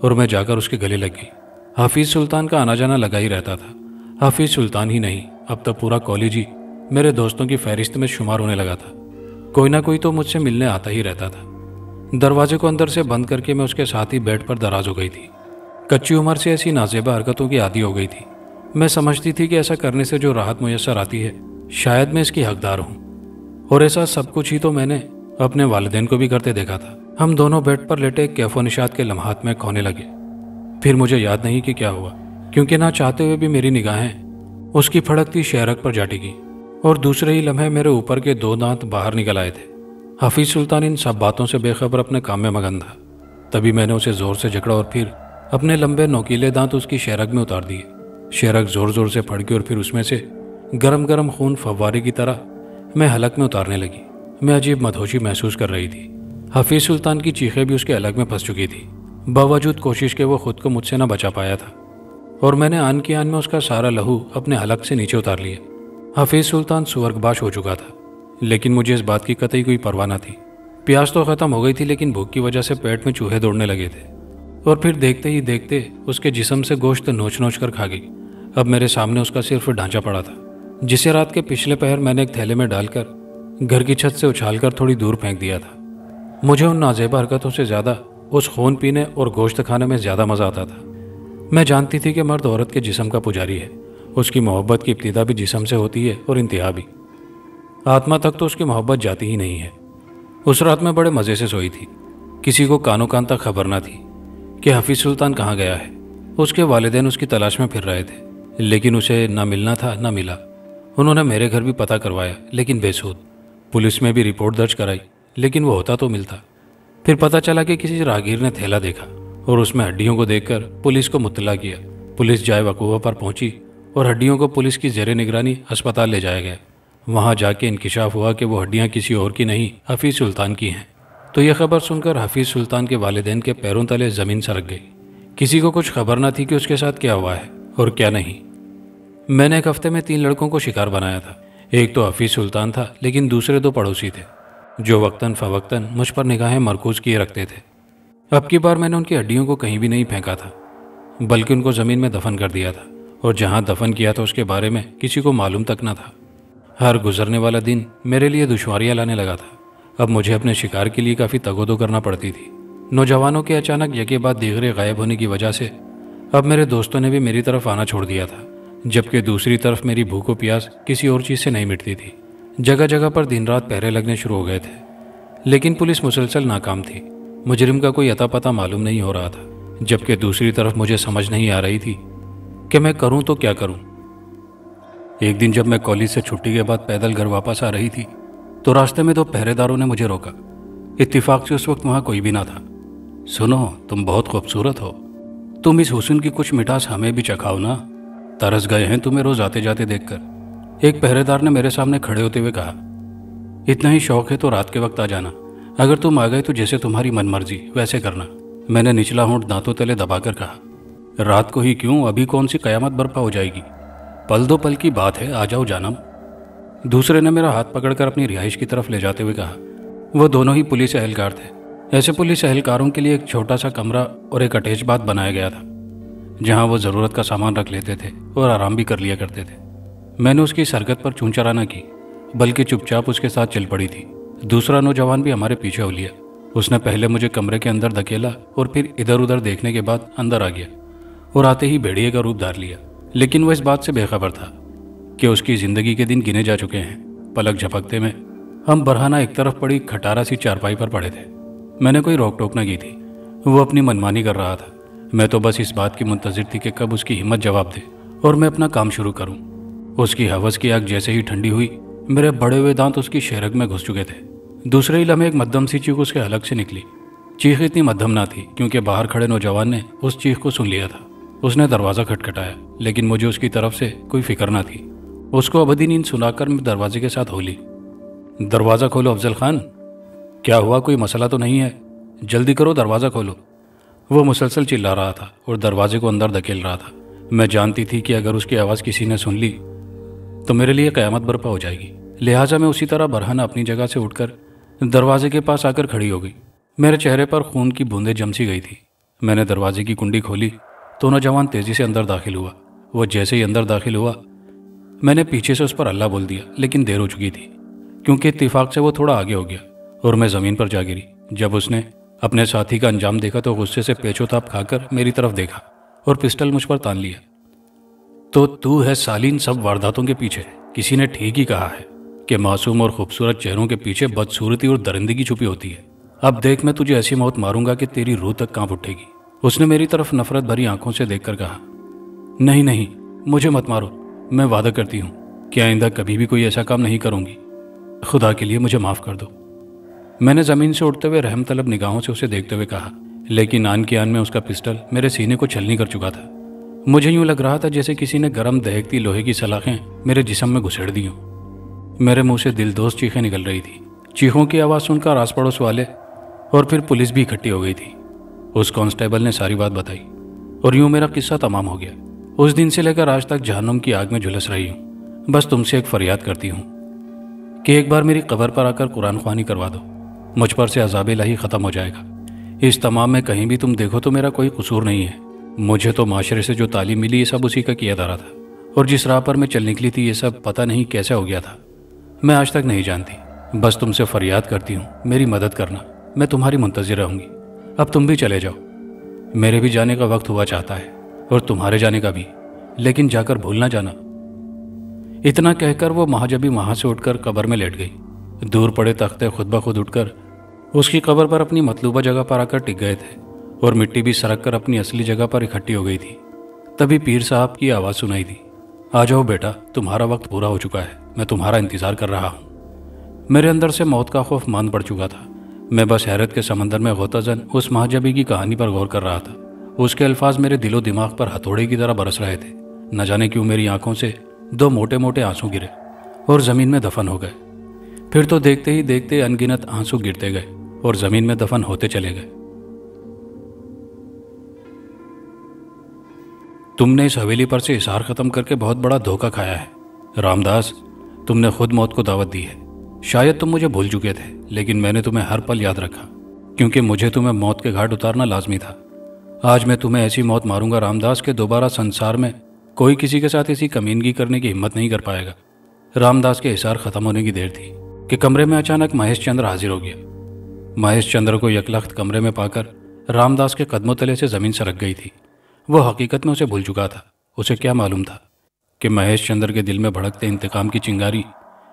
और मैं जाकर उसके गले लग गई। हफीज़ सुल्तान का आना जाना लगा ही रहता था। हफीज़ सुल्तान ही नहीं, अब तो पूरा कॉलेज ही मेरे दोस्तों की फहरिस्त में शुमार होने लगा था। कोई ना कोई तो मुझसे मिलने आता ही रहता था। दरवाजे को अंदर से बंद करके मैं उसके साथ ही बेड पर दराज हो गई थी। कच्ची उम्र से ऐसी नाजेबा हरकतों की आदी हो गई थी। मैं समझती थी कि ऐसा करने से जो राहत मुयस्सर आती है शायद मैं इसकी हकदार हूँ, और ऐसा सब कुछ ही तो मैंने अपने वालिदैन को भी करते देखा था। हम दोनों बेड पर लेटे कैफो निशात के लम्हात में खोने लगे। फिर मुझे याद नहीं कि क्या हुआ, क्योंकि ना चाहते हुए भी मेरी निगाहें उसकी फड़कती शहरक पर जा टिकी और दूसरे ही लम्हे मेरे ऊपर के 2 दांत बाहर निकल आए थे। हफीज़ सुल्तान इन सब बातों से बेखबर अपने काम में मगन था। तभी मैंने उसे जोर से जकड़ा और फिर अपने लंबे नोकीले दांत उसकी शहरक में उतार दिए। शहरक जोर जोर से फड़की और फिर उसमें से गरम गरम खून फव्वारे की तरह मैं हलक में उतारने लगी। मैं अजीब मदहोशी महसूस कर रही थी। हफीज़ सुल्तान की चीखें भी उसके अलग में फंस चुकी थी, बावजूद कोशिश के वो खुद को मुझसे न बचा पाया था, और मैंने आन की आन में उसका सारा लहू अपने हलक से नीचे उतार लिया। हफीज़ सुल्तान स्वर्गबाश हो चुका था, लेकिन मुझे इस बात की कतई कोई परवाह न थी। प्यास तो ख़त्म हो गई थी, लेकिन भूख की वजह से पेट में चूहे दौड़ने लगे थे, और फिर देखते ही देखते उसके जिस्म से गोश्त नोच नोच कर खा गई। अब मेरे सामने उसका सिर्फ ढांचा पड़ा था, जिसे रात के पिछले पहर मैंने एक थैले में डालकर घर की छत से उछालकर थोड़ी दूर फेंक दिया था। मुझे उन नाजेबा हरकतों से ज़्यादा उस खून पीने और गोश्त खाने में ज़्यादा मज़ा आता था। मैं जानती थी कि मर्द औरत के जिस्म का पुजारी है। उसकी मोहब्बत की इब्तिदा भी जिस्म से होती है और इंतहा भी। आत्मा तक तो उसकी मोहब्बत जाती ही नहीं है। उस रात में बड़े मज़े से सोई थी। किसी को कानो कान तक खबर ना थी कि हफीज़ सुल्तान कहाँ गया है। उसके वालिदैन उसकी तलाश में फिर रहे थे, लेकिन उसे ना मिलना था ना मिला। उन्होंने मेरे घर भी पता करवाया, लेकिन बेसूद। पुलिस में भी रिपोर्ट दर्ज कराई, लेकिन वो होता तो मिलता। फिर पता चला कि किसी राहगीर ने थैला देखा और उसमें हड्डियों को देखकर पुलिस को मुत्तला किया। पुलिस जाए वकूफ़ा पर पहुंची और हड्डियों को पुलिस की ज़ेरे निगरानी अस्पताल ले जाया गया। वहाँ जाके इंकिशाफ हुआ कि वो हड्डियाँ किसी और की नहीं, हफीज़ सुल्तान की हैं। तो यह खबर सुनकर हफीज़ सुल्तान के वालिदैन के पैरों तले ज़मीन सरक गई। किसी को कुछ खबर न थी कि उसके साथ क्या हुआ है और क्या नहीं। मैंने एक हफ्ते में 3 लड़कों को शिकार बनाया था। एक तो हफीज़ सुल्तान था, लेकिन दूसरे 2 पड़ोसी थे जो वक्तन फ़वक्तन मुझ पर निगाहें मरकूज़ किए रखते थे। अब की बार मैंने उनकी हड्डियों को कहीं भी नहीं फेंका था, बल्कि उनको ज़मीन में दफन कर दिया था, और जहाँ दफन किया था उसके बारे में किसी को मालूम तक न था। हर गुजरने वाला दिन मेरे लिए दुश्वारियाँ लाने लगा था। अब मुझे अपने शिकार के लिए काफ़ी तगोदो करना पड़ती थी। नौजवानों के अचानक यके बाद दीगरे गायब होने की वजह से अब मेरे दोस्तों ने भी मेरी तरफ आना छोड़ दिया था, जबकि दूसरी तरफ मेरी भूख व प्यास किसी और चीज़ से नहीं मिटती थी। जगह जगह पर दिन रात पहरे लगने शुरू हो गए थे, लेकिन पुलिस मुसलसल नाकाम थी। मुजरिम का कोई अता पता मालूम नहीं हो रहा था, जबकि दूसरी तरफ मुझे समझ नहीं आ रही थी कि मैं करूं तो क्या करूं। एक दिन जब मैं कॉलेज से छुट्टी के बाद पैदल घर वापस आ रही थी, तो रास्ते में 2 पहरेदारों ने मुझे रोका। इत्तेफाक से उस वक्त वहां कोई भी ना था। सुनो, तुम बहुत खूबसूरत हो, तुम इस हुस्न की कुछ मिठास हमें भी चखाओ ना, तरस गए हैं तुम्हें रोज आते जाते देखकर, एक पहरेदार ने मेरे सामने खड़े होते हुए कहा। इतना ही शौक है तो रात के वक्त आ जाना, अगर तुम आ गए तो जैसे तुम्हारी मनमर्जी वैसे करना। मैंने निचला होंठ दांतों तले दबाकर कहा। रात को ही क्यों, अभी कौन सी कयामत बर्पा हो जाएगी, पल 2 पल की बात है, आ जाओ जानम। दूसरे ने मेरा हाथ पकड़कर अपनी रिहाइश की तरफ ले जाते हुए कहा। वो दोनों ही पुलिस एहलकार थे। ऐसे पुलिस एहलकारों के लिए एक छोटा सा कमरा और एक अटैच बाथ बनाया गया था, जहां वो ज़रूरत का सामान रख लेते थे और आराम भी कर लिया करते थे। मैंने उसकी इस हरकत पर चूंचरा न की, बल्कि चुपचाप उसके साथ चल पड़ी थी। दूसरा नौजवान भी हमारे पीछे हो लिया। उसने पहले मुझे कमरे के अंदर धकेला और फिर इधर उधर देखने के बाद अंदर आ गया और आते ही भेड़िए का रूप धार लिया। लेकिन वह इस बात से बेखबर था कि उसकी ज़िंदगी के दिन गिने जा चुके हैं। पलक झपकते में हम बरहाना एक तरफ पड़ी खटारा सी चारपाई पर पड़े थे। मैंने कोई रोक टोक न की थी, वो अपनी मनमानी कर रहा था। मैं तो बस इस बात की मुंतजिर थी कि कब उसकी हिम्मत जवाब दे और मैं अपना काम शुरू करूं। उसकी हवस की आग जैसे ही ठंडी हुई, मेरे बड़े हुए दांत उसकी शेरग में घुस चुके थे। दूसरे ही लम्हे एक मध्यम सी चीख उसके हलक से निकली। चीख इतनी मध्यम ना थी, क्योंकि बाहर खड़े नौजवान ने उस चीख को सुन लिया था। उसने दरवाज़ा खटखटाया, लेकिन मुझे उसकी तरफ से कोई फिक्र ना थी। उसको अबदी नींद सुनाकर मैं दरवाजे के साथ हो ली। दरवाज़ा खोलो अफजल खान। क्या हुआ, कोई मसला तो नहीं है? जल्दी करो, दरवाज़ा खोलो। वो मुसलसल चिल्ला रहा था और दरवाजे को अंदर धकेल रहा था। मैं जानती थी कि अगर उसकी आवाज़ किसी ने सुन ली तो मेरे लिए क़यामत बर्पा हो जाएगी। लिहाजा मैं उसी तरह बरहाना अपनी जगह से उठकर दरवाजे के पास आकर खड़ी हो गई। मेरे चेहरे पर खून की बूंदें जम सी गई थी। मैंने दरवाजे की कुंडी खोली तो नौजवान तेज़ी से अंदर दाखिल हुआ। वो जैसे ही अंदर दाखिल हुआ, मैंने पीछे से उस पर अल्लाह बोल दिया, लेकिन देर हो चुकी थी, क्योंकि इत्तेफाक से वो थोड़ा आगे हो गया और मैं ज़मीन पर जा गिरी। जब उसने अपने साथी का अंजाम देखा तो गुस्से से पेचोताप खाकर मेरी तरफ देखा और पिस्टल मुझ पर तान लिया। तो तू है सालीन सब वारदातों के पीछे। किसी ने ठीक ही कहा है कि मासूम और खूबसूरत चेहरों के पीछे बदसूरती और दरिंदगी छुपी होती है। अब देख, मैं तुझे ऐसी मौत मारूंगा कि तेरी रूह तक कांप उठेगी। उसने मेरी तरफ नफरत भरी आंखों से देखकर कहा। नहीं नहीं, मुझे मत मारो, मैं वादा करती हूँ कि आइंदा कभी भी कोई ऐसा काम नहीं करूंगी। खुदा के लिए मुझे माफ़ कर दो। मैंने ज़मीन से उठते हुए रहम तलब निगाहों से उसे देखते हुए कहा, लेकिन आन की आन में उसका पिस्टल मेरे सीने को छलनी कर चुका था। मुझे यूं लग रहा था जैसे किसी ने गर्म दहकती लोहे की सलाखें मेरे जिस्म में घुसेड़ दी हों। मेरे मुंह से दिलदोज़ चीखें निकल रही थी। चीखों की आवाज़ सुनकर आस पड़ोस वाले और फिर पुलिस भी इकट्ठी हो गई थी। उस कांस्टेबल ने सारी बात बताई और यूं मेरा किस्सा तमाम हो गया। उस दिन से लेकर आज तक जहन्नुम की आग में झुलस रही हूँ। बस तुमसे एक फरियाद करती हूँ कि एक बार मेरी कब्र पर आकर कुरान ख्वानी करवा दो। मुझ पर से अज़ाब इलाही ख़त्म हो जाएगा। इस तमाम में कहीं भी तुम देखो तो मेरा कोई कसूर नहीं है। मुझे तो माशरे से जो तालीम मिली ये सब उसी का किया धरा था, और जिस राह पर मैं चल निकली थी ये सब पता नहीं कैसे हो गया था। मैं आज तक नहीं जानती। बस तुमसे फरियाद करती हूँ, मेरी मदद करना। मैं तुम्हारी मुंतज़िर रहूँगी। अब तुम भी चले जाओ। मेरे भी जाने का वक्त हुआ चाहता है और तुम्हारे जाने का भी, लेकिन जाकर भूल ना जाना। इतना कहकर वो महाजबी वहाँ से उठकर कब्र में लेट गई। दूर पड़े तख्ते खुद ब खुद उठकर उसकी कब्र पर अपनी मतलूबा जगह पर आकर टिक गए थे और मिट्टी भी सरक कर अपनी असली जगह पर इकट्ठी हो गई थी। तभी पीर साहब की आवाज़ सुनाई दी। आ जाओ बेटा, तुम्हारा वक्त पूरा हो चुका है, मैं तुम्हारा इंतज़ार कर रहा हूँ। मेरे अंदर से मौत का खौफ मान पड़ चुका था। मैं बस हैरत के समंदर में गोताजन उस महाजबी की कहानी पर गौर कर रहा था। उसके अल्फाज मेरे दिलो दिमाग पर हथौड़े की तरह बरस रहे थे। न जाने क्यों मेरी आंखों से 2 मोटे मोटे आंसू गिरे और ज़मीन में दफन हो गए। फिर तो देखते ही देखते अनगिनत आंसू गिरते गए और ज़मीन में दफन होते चले गए। तुमने इस हवेली पर से इसार ख़त्म करके बहुत बड़ा धोखा खाया है रामदास। तुमने खुद मौत को दावत दी है। शायद तुम मुझे भूल चुके थे, लेकिन मैंने तुम्हें हर पल याद रखा, क्योंकि मुझे तुम्हें मौत के घाट उतारना लाजमी था। आज मैं तुम्हें ऐसी मौत मारूंगा रामदास के दोबारा संसार में कोई किसी के साथ ऐसी कमीनगी करने की हिम्मत नहीं कर पाएगा। रामदास के हिसार खत्म होने की देर थी कि कमरे में अचानक महेश चंद्र हाजिर हो गया। महेश चंद्र को यकलख्त कमरे में पाकर रामदास के कदमों तले से जमीन सरक गई थी। वो हकीकत में उसे भूल चुका था। उसे क्या मालूम था कि महेश चंद्र के दिल में भड़कते इंतकाम की चिंगारी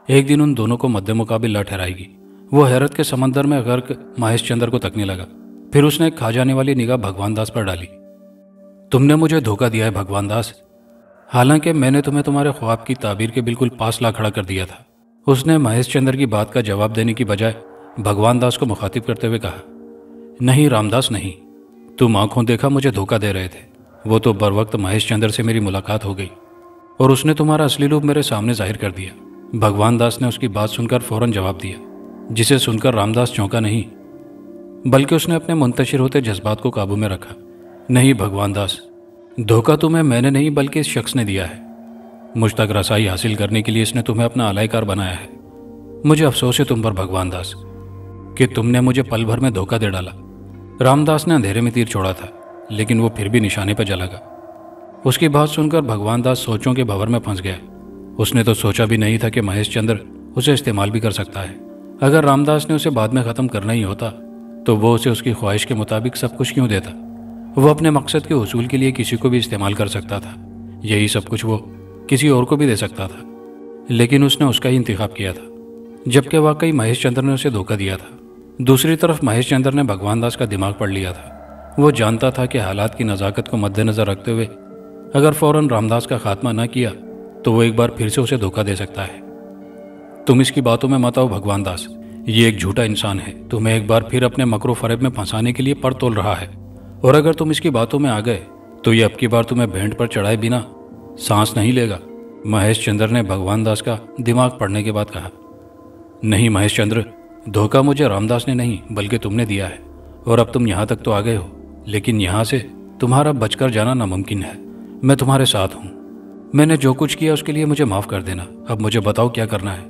एक दिन उन दोनों को मद्दे मुकाबिल ला ठहराएगी। वो हैरत के समंदर में गर्क महेश चंद्र को तकने लगा। फिर उसने एक खा जाने वाली निगाह भगवान दास पर डाली। तुमने मुझे धोखा दिया है भगवान दास। हालांकि मैंने तुम्हें तुम्हारे ख्वाब की ताबीर के बिल्कुल पास ला खड़ा कर दिया था। उसने महेश चंद्र की बात का जवाब देने की बजाय भगवान दास को मुखातिब करते हुए कहा, नहीं रामदास नहीं, तुम आंखों देखा मुझे धोखा दे रहे थे। वो तो बर वक्त महेश चंद्र से मेरी मुलाकात हो गई और उसने तुम्हारा असली रूप मेरे सामने जाहिर कर दिया। भगवान दास ने उसकी बात सुनकर फौरन जवाब दिया, जिसे सुनकर रामदास चौंका नहीं, बल्कि उसने अपने मुंतशिर होते जज्बात को काबू में रखा। नहीं भगवान दास, धोखा तुम्हें मैंने नहीं बल्कि इस शख्स ने दिया है। मुझ तक रसाई हासिल करने के लिए इसने तुम्हें अपना अलायकार बनाया है। मुझे अफसोस है तुम पर भगवान दास कि तुमने मुझे पल भर में धोखा दे डाला। रामदास ने अंधेरे में तीर छोड़ा था, लेकिन वो फिर भी निशाने पर जा लगा। उसकी बात सुनकर भगवान दास सोचों के भंवर में फंस गया। उसने तो सोचा भी नहीं था कि महेश चंद्र उसे इस्तेमाल भी कर सकता है। अगर रामदास ने उसे बाद में ख़त्म करना ही होता तो वो उसे उसकी ख्वाहिश के मुताबिक सब कुछ क्यों देता। वो अपने मकसद के हुसूल के लिए किसी को भी इस्तेमाल कर सकता था। यही सब कुछ वो किसी और को भी दे सकता था, लेकिन उसने उसका ही इंतखाब किया था, जबकि वाकई महेश चंद्र ने उसे धोखा दिया था। दूसरी तरफ महेश चंद्र ने भगवान दास का दिमाग पढ़ लिया था। वो जानता था कि हालात की नज़ाकत को मद्देनज़र रखते हुए अगर फ़ौरन रामदास का खात्मा न किया तो वो एक बार फिर से उसे धोखा दे सकता है। तुम इसकी बातों में मत आओ भगवान दास, ये एक झूठा इंसान है। तुम्हें एक बार फिर अपने मकरो फरेब में फंसाने के लिए पर तोल रहा है, और अगर तुम इसकी बातों में आ गए तो ये अब की बार तुम्हें भेंट पर चढ़ाए बिना सांस नहीं लेगा। महेश चंद्र ने भगवान दास का दिमाग पढ़ने के बाद कहा, नहीं महेश चंद्र, धोखा मुझे रामदास ने नहीं बल्कि तुमने दिया है, और अब तुम यहाँ तक तो आ गए हो, लेकिन यहाँ से तुम्हारा बचकर जाना नामुमकिन है। मैं तुम्हारे साथ हूँ। मैंने जो कुछ किया उसके लिए मुझे माफ़ कर देना। अब मुझे बताओ क्या करना है।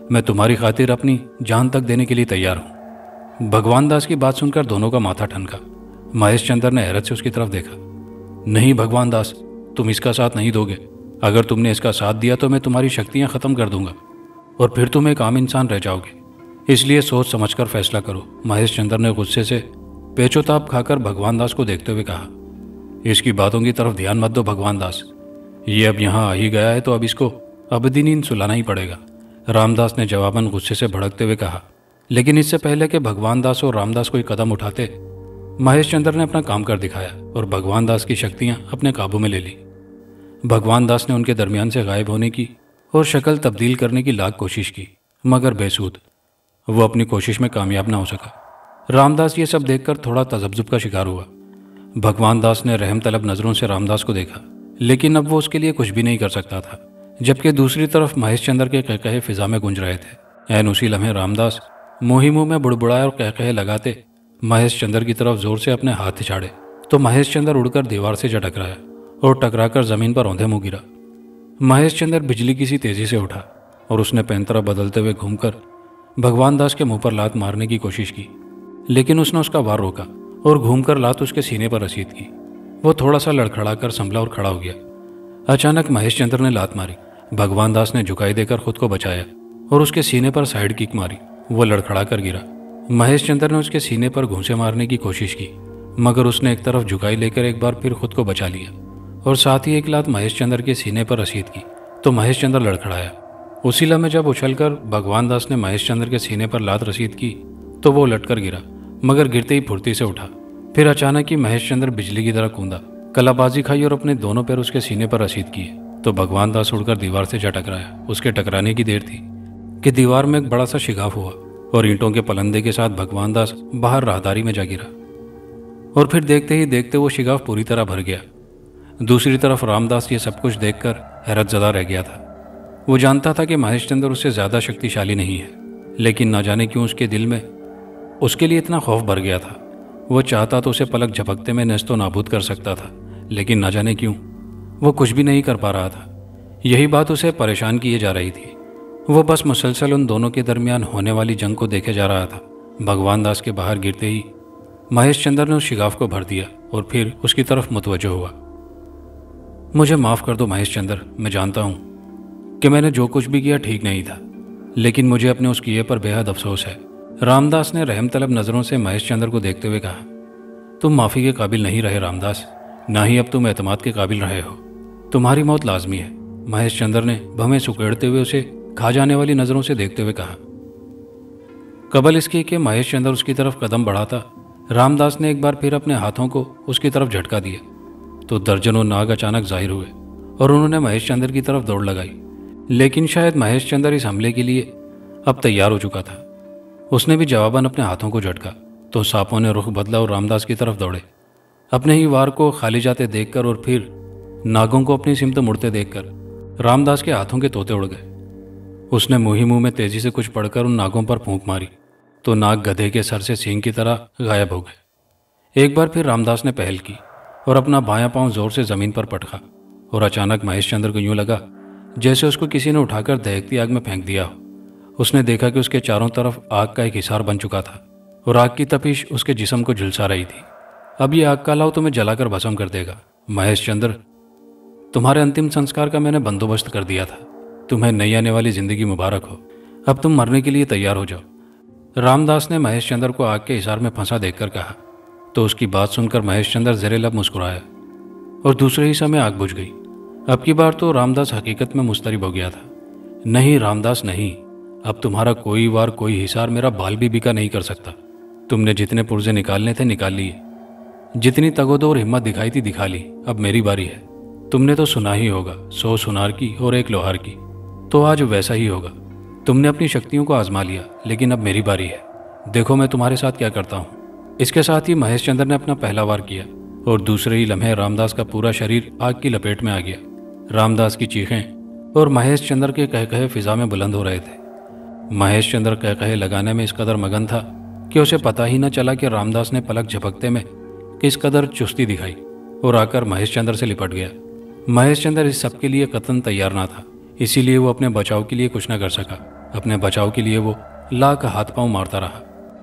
मैं तुम्हारी खातिर अपनी जान तक देने के लिए तैयार हूँ। भगवान दास की बात सुनकर दोनों का माथा ठनका। महेश चंद्र ने हैरत से उसकी तरफ देखा। नहीं भगवान दास, तुम इसका साथ नहीं दोगे। अगर तुमने इसका साथ दिया तो मैं तुम्हारी शक्तियाँ ख़त्म कर दूंगा और फिर तुम एक आम इंसान रह जाओगे। इसलिए सोच समझकर फैसला करो। महेश चंद्र ने गुस्से से पेचोताप खाकर भगवान दास को देखते हुए कहा, इसकी बातों की तरफ ध्यान मत दो भगवान दास। ये अब यहाँ आ ही गया है तो अब इसको अबदी नींद सुलाना ही पड़ेगा। रामदास ने जवाबन गुस्से से भड़कते हुए कहा। लेकिन इससे पहले कि भगवान दास और रामदास कोई कदम उठाते, महेश चंद्र ने अपना काम कर दिखाया और भगवान दास की शक्तियाँ अपने काबू में ले ली। भगवान दास ने उनके दरमियान से गायब होने की और शक्ल तब्दील करने की लाख कोशिश की, मगर बेसूद। वो अपनी कोशिश में कामयाब ना हो सका। रामदास ये सब देखकर थोड़ा तजब्जुब का शिकार हुआ। भगवान दास ने रहम तलब नज़रों से रामदास को देखा, लेकिन अब वो उसके लिए कुछ भी नहीं कर सकता था। जबकि दूसरी तरफ महेश चंद्र के कहकहे फिजा में गूंज रहे थे। ऐन उसी लम्हे रामदास मुंह मुंह में बुड़बुड़ाए और कहकहे लगाते महेश चंद्र की तरफ जोर से अपने हाथ छाड़े तो महेश चंद्र उड़कर दीवार से जा टकराया और टकराकर जमीन पर औंधे मुंह गिरा। महेश चंद्र बिजली की सी तेजी से उठा और उसने पैंतरा बदलते हुए घूमकर भगवान दास के मुंह पर लात मारने की कोशिश की, लेकिन उसने उसका वार रोका और घूमकर लात उसके सीने पर रसीद की। वो थोड़ा सा लड़खड़ाकर संभला और खड़ा हो गया। अचानक महेश चंद्र ने लात मारी। भगवान दास ने झुकाई देकर खुद को बचाया और उसके सीने पर साइड किक मारी। वो लड़खड़ा कर गिरा। महेश चंद्र ने उसके सीने पर घूंसे मारने की कोशिश की, मगर उसने एक तरफ झुकाई लेकर एक बार फिर खुद को बचा लिया और साथ ही एक लात महेश चंद्र के सीने पर रसीद की तो महेश चंद्र लड़खड़ाया। उसी लम्हे जब उछलकर भगवान दास ने महेश चंद्र के सीने पर लात रसीद की तो वो लटकर गिरा, मगर गिरते ही फुर्ती से उठा। फिर अचानक ही महेश चंद्र बिजली की तरह कूदा, कलाबाजी खाई और अपने दोनों पैर उसके सीने पर रसीद किए तो भगवान दास उड़कर दीवार से जा टकराया। उसके टकराने की देर थी कि दीवार में एक बड़ा सा शिगाफ हुआ और ईंटों के पलंदे के साथ भगवान दास बाहर राहदारी में जा गिरा और फिर देखते ही देखते वो शिगाफ पूरी तरह भर गया। दूसरी तरफ रामदास ये सब कुछ देखकर हैरत ज़दा रह गया था। वो जानता था कि महेश चंद्र उससे ज़्यादा शक्तिशाली नहीं है, लेकिन ना जाने क्यों उसके दिल में उसके लिए इतना खौफ भर गया था। वो चाहता तो उसे पलक झपकते में नस्तो नाबूद कर सकता था, लेकिन ना जाने क्यों वो कुछ भी नहीं कर पा रहा था। यही बात उसे परेशान किए जा रही थी। वो बस मुसलसल उन दोनों के दरमियान होने वाली जंग को देखे जा रहा था। भगवान दास के बाहर गिरते ही महेश चंद्र ने उस शिगाफ को भर दिया और फिर उसकी तरफ मुतवज्जो हुआ। मुझे माफ़ कर दो महेश चंद्र, मैं जानता हूँ कि मैंने जो कुछ भी किया ठीक नहीं था, लेकिन मुझे अपने उस किए पर बेहद अफसोस है। रामदास ने रहम तलब नज़रों से महेश चंद्र को देखते हुए कहा, तुम माफ़ी के काबिल नहीं रहे रामदास, ना ही अब तुम एतमाद के काबिल रहे हो। तुम्हारी मौत लाजमी है। महेश चंद्र ने भवें सुकेड़ते हुए उसे खा जाने वाली नज़रों से देखते हुए कहा। कबल इसके कि महेश चंद्र उसकी तरफ कदम बढ़ाता, रामदास ने एक बार फिर अपने हाथों को उसकी तरफ झटका दिया तो दर्जनों नाग अचानक जाहिर हुए और उन्होंने महेश चंद्र की तरफ दौड़ लगाई। लेकिन शायद महेश चंद्र इस हमले के लिए अब तैयार हो चुका था। उसने भी जवाबन अपने हाथों को झटका तो सांपों ने रुख बदला और रामदास की तरफ दौड़े। अपने ही वार को खाली जाते देखकर और फिर नागों को अपनी सिमत मुड़ते देखकर रामदास के हाथों के तोते उड़ गए। उसने मुंह ही मुंह में तेजी से कुछ पढ़कर उन नागों पर फूंक मारी तो नाग गधे के सर से सींग की तरह गायब हो गए। एक बार फिर रामदास ने पहल की और अपना बायां पांव जोर से जमीन पर पटका और अचानक महेश चंद्र को यूं लगा जैसे उसको किसी ने उठाकर दहकती आग में फेंक दिया हो। उसने देखा कि उसके चारों तरफ आग का एक हिसार बन चुका था और आग की तपिश उसके जिस्म को झुलसा रही थी। अब ये आग का लाव तुम्हें जलाकर भस्म कर देगा। महेश चंद्र, तुम्हारे अंतिम संस्कार का मैंने बंदोबस्त कर दिया था। तुम्हें नई आने वाली जिंदगी मुबारक हो। अब तुम मरने के लिए तैयार हो जाओ। रामदास ने महेश चंद्र को आग के हिसार में फंसा देखकर कहा तो उसकी बात सुनकर महेश चंद्र ज़रे लब मुस्कुराया और दूसरे ही समय आग बुझ गई। अब की बार तो रामदास हकीकत में मुस्तरिब हो गया था। नहीं रामदास नहीं, अब तुम्हारा कोई वार कोई हिसार मेरा बाल भी बिका नहीं कर सकता। तुमने जितने पुर्जे निकालने थे निकाल लिए, जितनी तगोदो और हिम्मत दिखाई थी दिखा ली। अब मेरी बारी है। तुमने तो सुना ही होगा 100 सुनार की और 1 लोहार की, तो आज वैसा ही होगा। तुमने अपनी शक्तियों को आजमा लिया, लेकिन अब मेरी बारी है। देखो मैं तुम्हारे साथ क्या करता हूँ। इसके साथ ही महेश चंद्र ने अपना पहला वार किया और दूसरे ही लम्हे रामदास का पूरा शरीर आग की लपेट में आ गया। रामदास की चीखें और महेश चंद्र के कहकहे फिजा में बुलंद हो रहे थे। महेश चंद्र कहकहे लगाने में इस कदर मगन था कि उसे पता ही न चला कि रामदास ने पलक झपकते में किस कदर चुस्ती दिखाई और आकर महेश चंद्र से लिपट गया। महेश चंद्र इस सब के लिए कतन तैयार ना था, इसीलिए वो अपने बचाव के लिए कुछ न कर सका। अपने बचाव के लिए वो लाख हाथ पांव मारता रहा,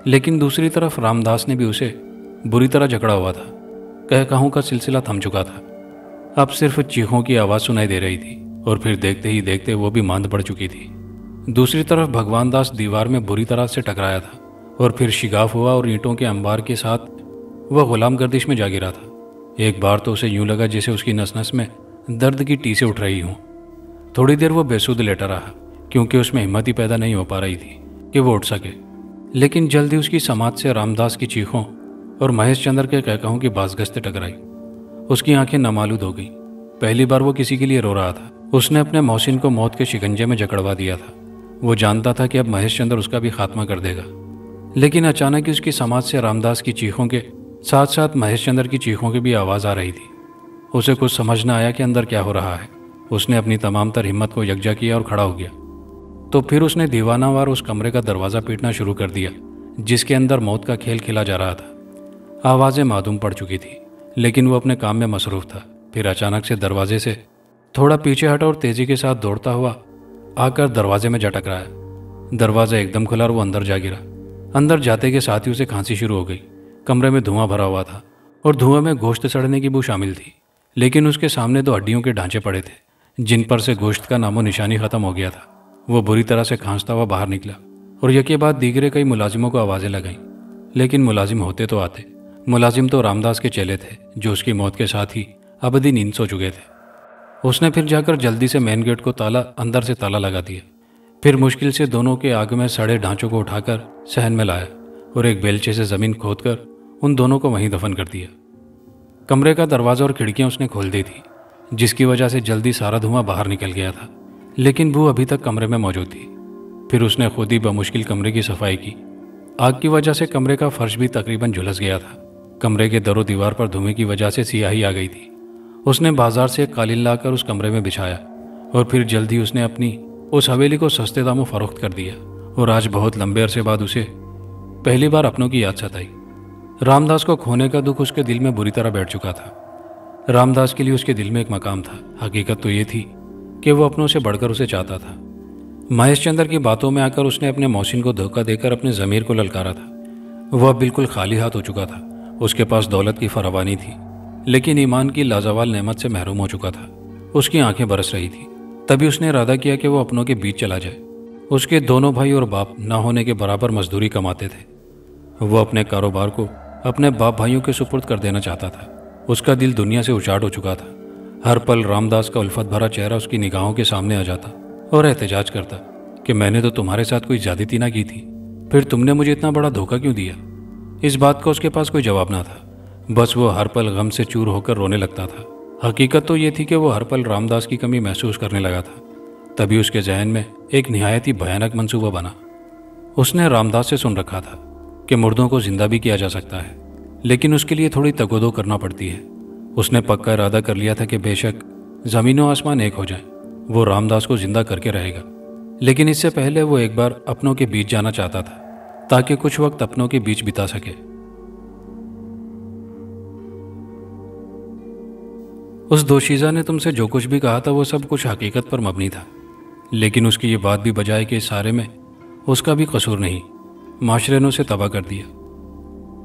लेकिन दूसरी तरफ रामदास ने भी उसे बुरी तरह जकड़ा हुआ था। कहकहों का सिलसिला थम चुका था। अब सिर्फ चीखों की आवाज़ सुनाई दे रही थी और फिर देखते ही देखते वो भी मांद पड़ चुकी थी। दूसरी तरफ भगवान दास दीवार में बुरी तरह से टकराया था और फिर शिगाफ हुआ और ईंटों के अंबार के साथ वह गुलाम गर्दिश में जा गिरा था। एक बार तो उसे यूं लगा जैसे उसकी नस नस में दर्द की टीसें उठ रही हों। थोड़ी देर वो बेसुध लेटा रहा क्योंकि उसमें हिम्मत ही पैदा नहीं हो पा रही थी कि वो उठ सके। लेकिन जल्दी उसकी समाज से रामदास की चीखों और महेश चंद्र के कहकहों की बाज़गश्त टकराई। उसकी आंखें नामालूद हो गई। पहली बार वो किसी के लिए रो रहा था। उसने अपने मोहसिन को मौत के शिकंजे में जकड़वा दिया था। वो जानता था कि अब महेश चंद्र उसका भी खात्मा कर देगा, लेकिन अचानक ही उसकी समाज से रामदास की चीखों के साथ साथ महेश चंद्र की चीखों की भी आवाज़ आ रही थी। उसे कुछ समझ न आया कि अंदर क्या हो रहा है। उसने अपनी तमाम तर हिम्मत को यकजा किया और खड़ा हो गया। तो फिर उसने दीवानावार उस कमरे का दरवाज़ा पीटना शुरू कर दिया जिसके अंदर मौत का खेल खेला जा रहा था। आवाज़ें मादूम पड़ चुकी थी, लेकिन वो अपने काम में मसरूफ़ था। फिर अचानक से दरवाजे से थोड़ा पीछे हटा और तेज़ी के साथ दौड़ता हुआ आकर दरवाजे में जा टकराया। दरवाज़ा एकदम खुला और वो अंदर जा गिरा। अंदर जाते के साथ ही उसे खांसी शुरू हो गई। कमरे में धुआं भरा हुआ था और धुएं में गोश्त सड़ने की बू शामिल थी, लेकिन उसके सामने 2 हड्डियों के ढांचे पड़े थे जिन पर से गोश्त का नामो निशानी ख़त्म हो गया था। वो बुरी तरह से खांसता हुआ बाहर निकला और यके बाद दीगरे कई मुलाजिमों को आवाज़ें लगाईं, लेकिन मुलाजिम होते तो आते। मुलाजिम तो रामदास के चेले थे जो उसकी मौत के साथ ही अबदी नींद सो चुके थे। उसने फिर जाकर जल्दी से मेन गेट को अंदर से ताला लगा दिया। फिर मुश्किल से दोनों के आग में सड़े ढांचों को उठाकर सहन में लाया और एक बेलचे से ज़मीन खोदकर उन दोनों को वहीं दफन कर दिया। कमरे का दरवाज़ा और खिड़कियां उसने खोल दी थी, जिसकी वजह से जल्दी सारा धुआं बाहर निकल गया था, लेकिन बू अभी तक कमरे में मौजूद थी। फिर उसने खुद ही बमुश्किल कमरे की सफाई की। आग की वजह से कमरे का फर्श भी तकरीबन झुलस गया था। कमरे के दरो दीवार पर धुएं की वजह से सियाही आ गई थी। उसने बाजार से कालीन लाकर उस कमरे में बिछाया और फिर जल्दी उसने अपनी उस हवेली को सस्ते दामों फरोख्त कर दिया और आज बहुत लंबे अरसे बाद उसे पहली बार अपनों की याद सताई। रामदास को खोने का दुख उसके दिल में बुरी तरह बैठ चुका था। रामदास के लिए उसके दिल में एक मकाम था। हकीकत तो ये थी कि वो अपनों से बढ़कर उसे चाहता था। महेश चंद्र की बातों में आकर उसने अपने मोहसिन को धोखा देकर अपने ज़मीर को ललकारा था। वह अब बिल्कुल खाली हाथ हो चुका था। उसके पास दौलत की फरावानी थी, लेकिन ईमान की लाजवाल नेमत से महरूम हो चुका था। उसकी आंखें बरस रही थी। तभी उसने इरादा किया कि वो अपनों के बीच चला जाए। उसके दोनों भाई और बाप ना होने के बराबर मजदूरी कमाते थे। वो अपने कारोबार को अपने बाप भाइयों के सुपुर्द कर देना चाहता था। उसका दिल दुनिया से उचाट हो चुका था। हर पल रामदास का उल्फत भरा चेहरा उसकी निगाहों के सामने आ जाता और एहतजाज करता कि मैंने तो तुम्हारे साथ कोई ज्यादती ना की थी, फिर तुमने मुझे इतना बड़ा धोखा क्यों दिया। इस बात का उसके पास कोई जवाब ना था। बस वो हर पल गम से चूर होकर रोने लगता था। हकीकत तो ये थी कि वो हर पल रामदास की कमी महसूस करने लगा था। तभी उसके जहन में एक निहायत ही भयानक मंसूबा बना। उसने रामदास से सुन रखा था कि मुर्दों को जिंदा भी किया जा सकता है, लेकिन उसके लिए थोड़ी तगोदो करना पड़ती है। उसने पक्का इरादा कर लिया था कि बेशक ज़मीन व आसमान एक हो जाए, वो रामदास को जिंदा करके रहेगा। लेकिन इससे पहले वो एक बार अपनों के बीच जाना चाहता था, ताकि कुछ वक्त अपनों के बीच बिता सके। उस दोशीज़ा ने तुमसे जो कुछ भी कहा था वो सब कुछ हकीकत पर मबनी था, लेकिन उसकी ये बात भी बजाय कि इस सारे में उसका भी कसूर नहीं, माशरे ने उसे तबाह कर दिया।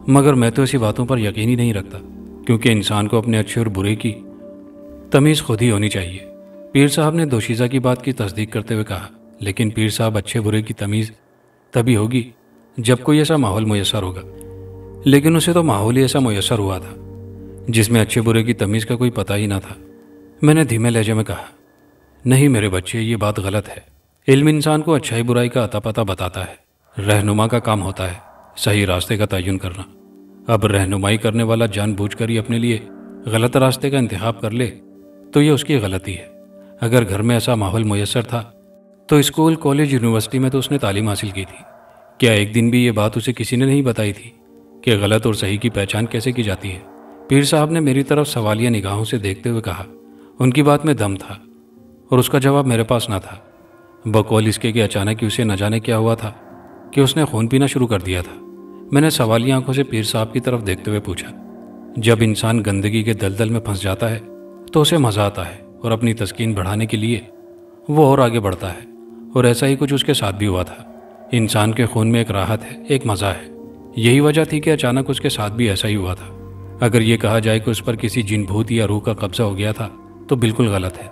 मगर मैं तो ऐसी बातों पर यकीन ही नहीं रखता, क्योंकि इंसान को अपने अच्छे और बुरे की तमीज़ खुद ही होनी चाहिए। पीर साहब ने दोशीज़ा की बात की तस्दीक करते हुए कहा, लेकिन पीर साहब, अच्छे बुरे की तमीज़ तभी होगी जब कोई ऐसा माहौल मुयस्सर होगा। लेकिन उसे तो माहौल ही ऐसा मुयस्सर हुआ था जिसमें अच्छे बुरे की तमीज़ का कोई पता ही ना था। मैंने धीमे लहजे में कहा, नहीं मेरे बच्चे, ये बात गलत है। इल्म इंसान को अच्छाई बुराई का अता पता बताता है। रहनुमा का काम होता है सही रास्ते का तयन करना। अब रहनुमाई करने वाला जानबूझकर ही अपने लिए गलत रास्ते का इंतखाब कर ले तो ये उसकी गलती है। अगर घर में ऐसा माहौल मुयस्सर था तो स्कूल, कॉलेज, यूनिवर्सिटी में तो उसने तालीम हासिल की थी। क्या एक दिन भी ये बात उसे किसी ने नहीं बताई थी कि गलत और सही की पहचान कैसे की जाती है? पीर साहब ने मेरी तरफ सवालिया निगाहों से देखते हुए कहा। उनकी बात में दम था और उसका जवाब मेरे पास ना था। बकौल इसके कि अचानक ही उसे न जाने क्या हुआ था कि उसने खून पीना शुरू कर दिया था। मैंने सवालिया आंखों से पीर साहब की तरफ देखते हुए पूछा, जब इंसान गंदगी के दलदल में फंस जाता है तो उसे मज़ा आता है और अपनी तस्कीन बढ़ाने के लिए वो और आगे बढ़ता है, और ऐसा ही कुछ उसके साथ भी हुआ था। इंसान के खून में एक राहत है, एक मज़ा है। यही वजह थी कि अचानक उसके साथ भी ऐसा ही हुआ था। अगर ये कहा जाए कि उस पर किसी जिन भूत या रूह का कब्जा हो गया था तो बिल्कुल गलत है,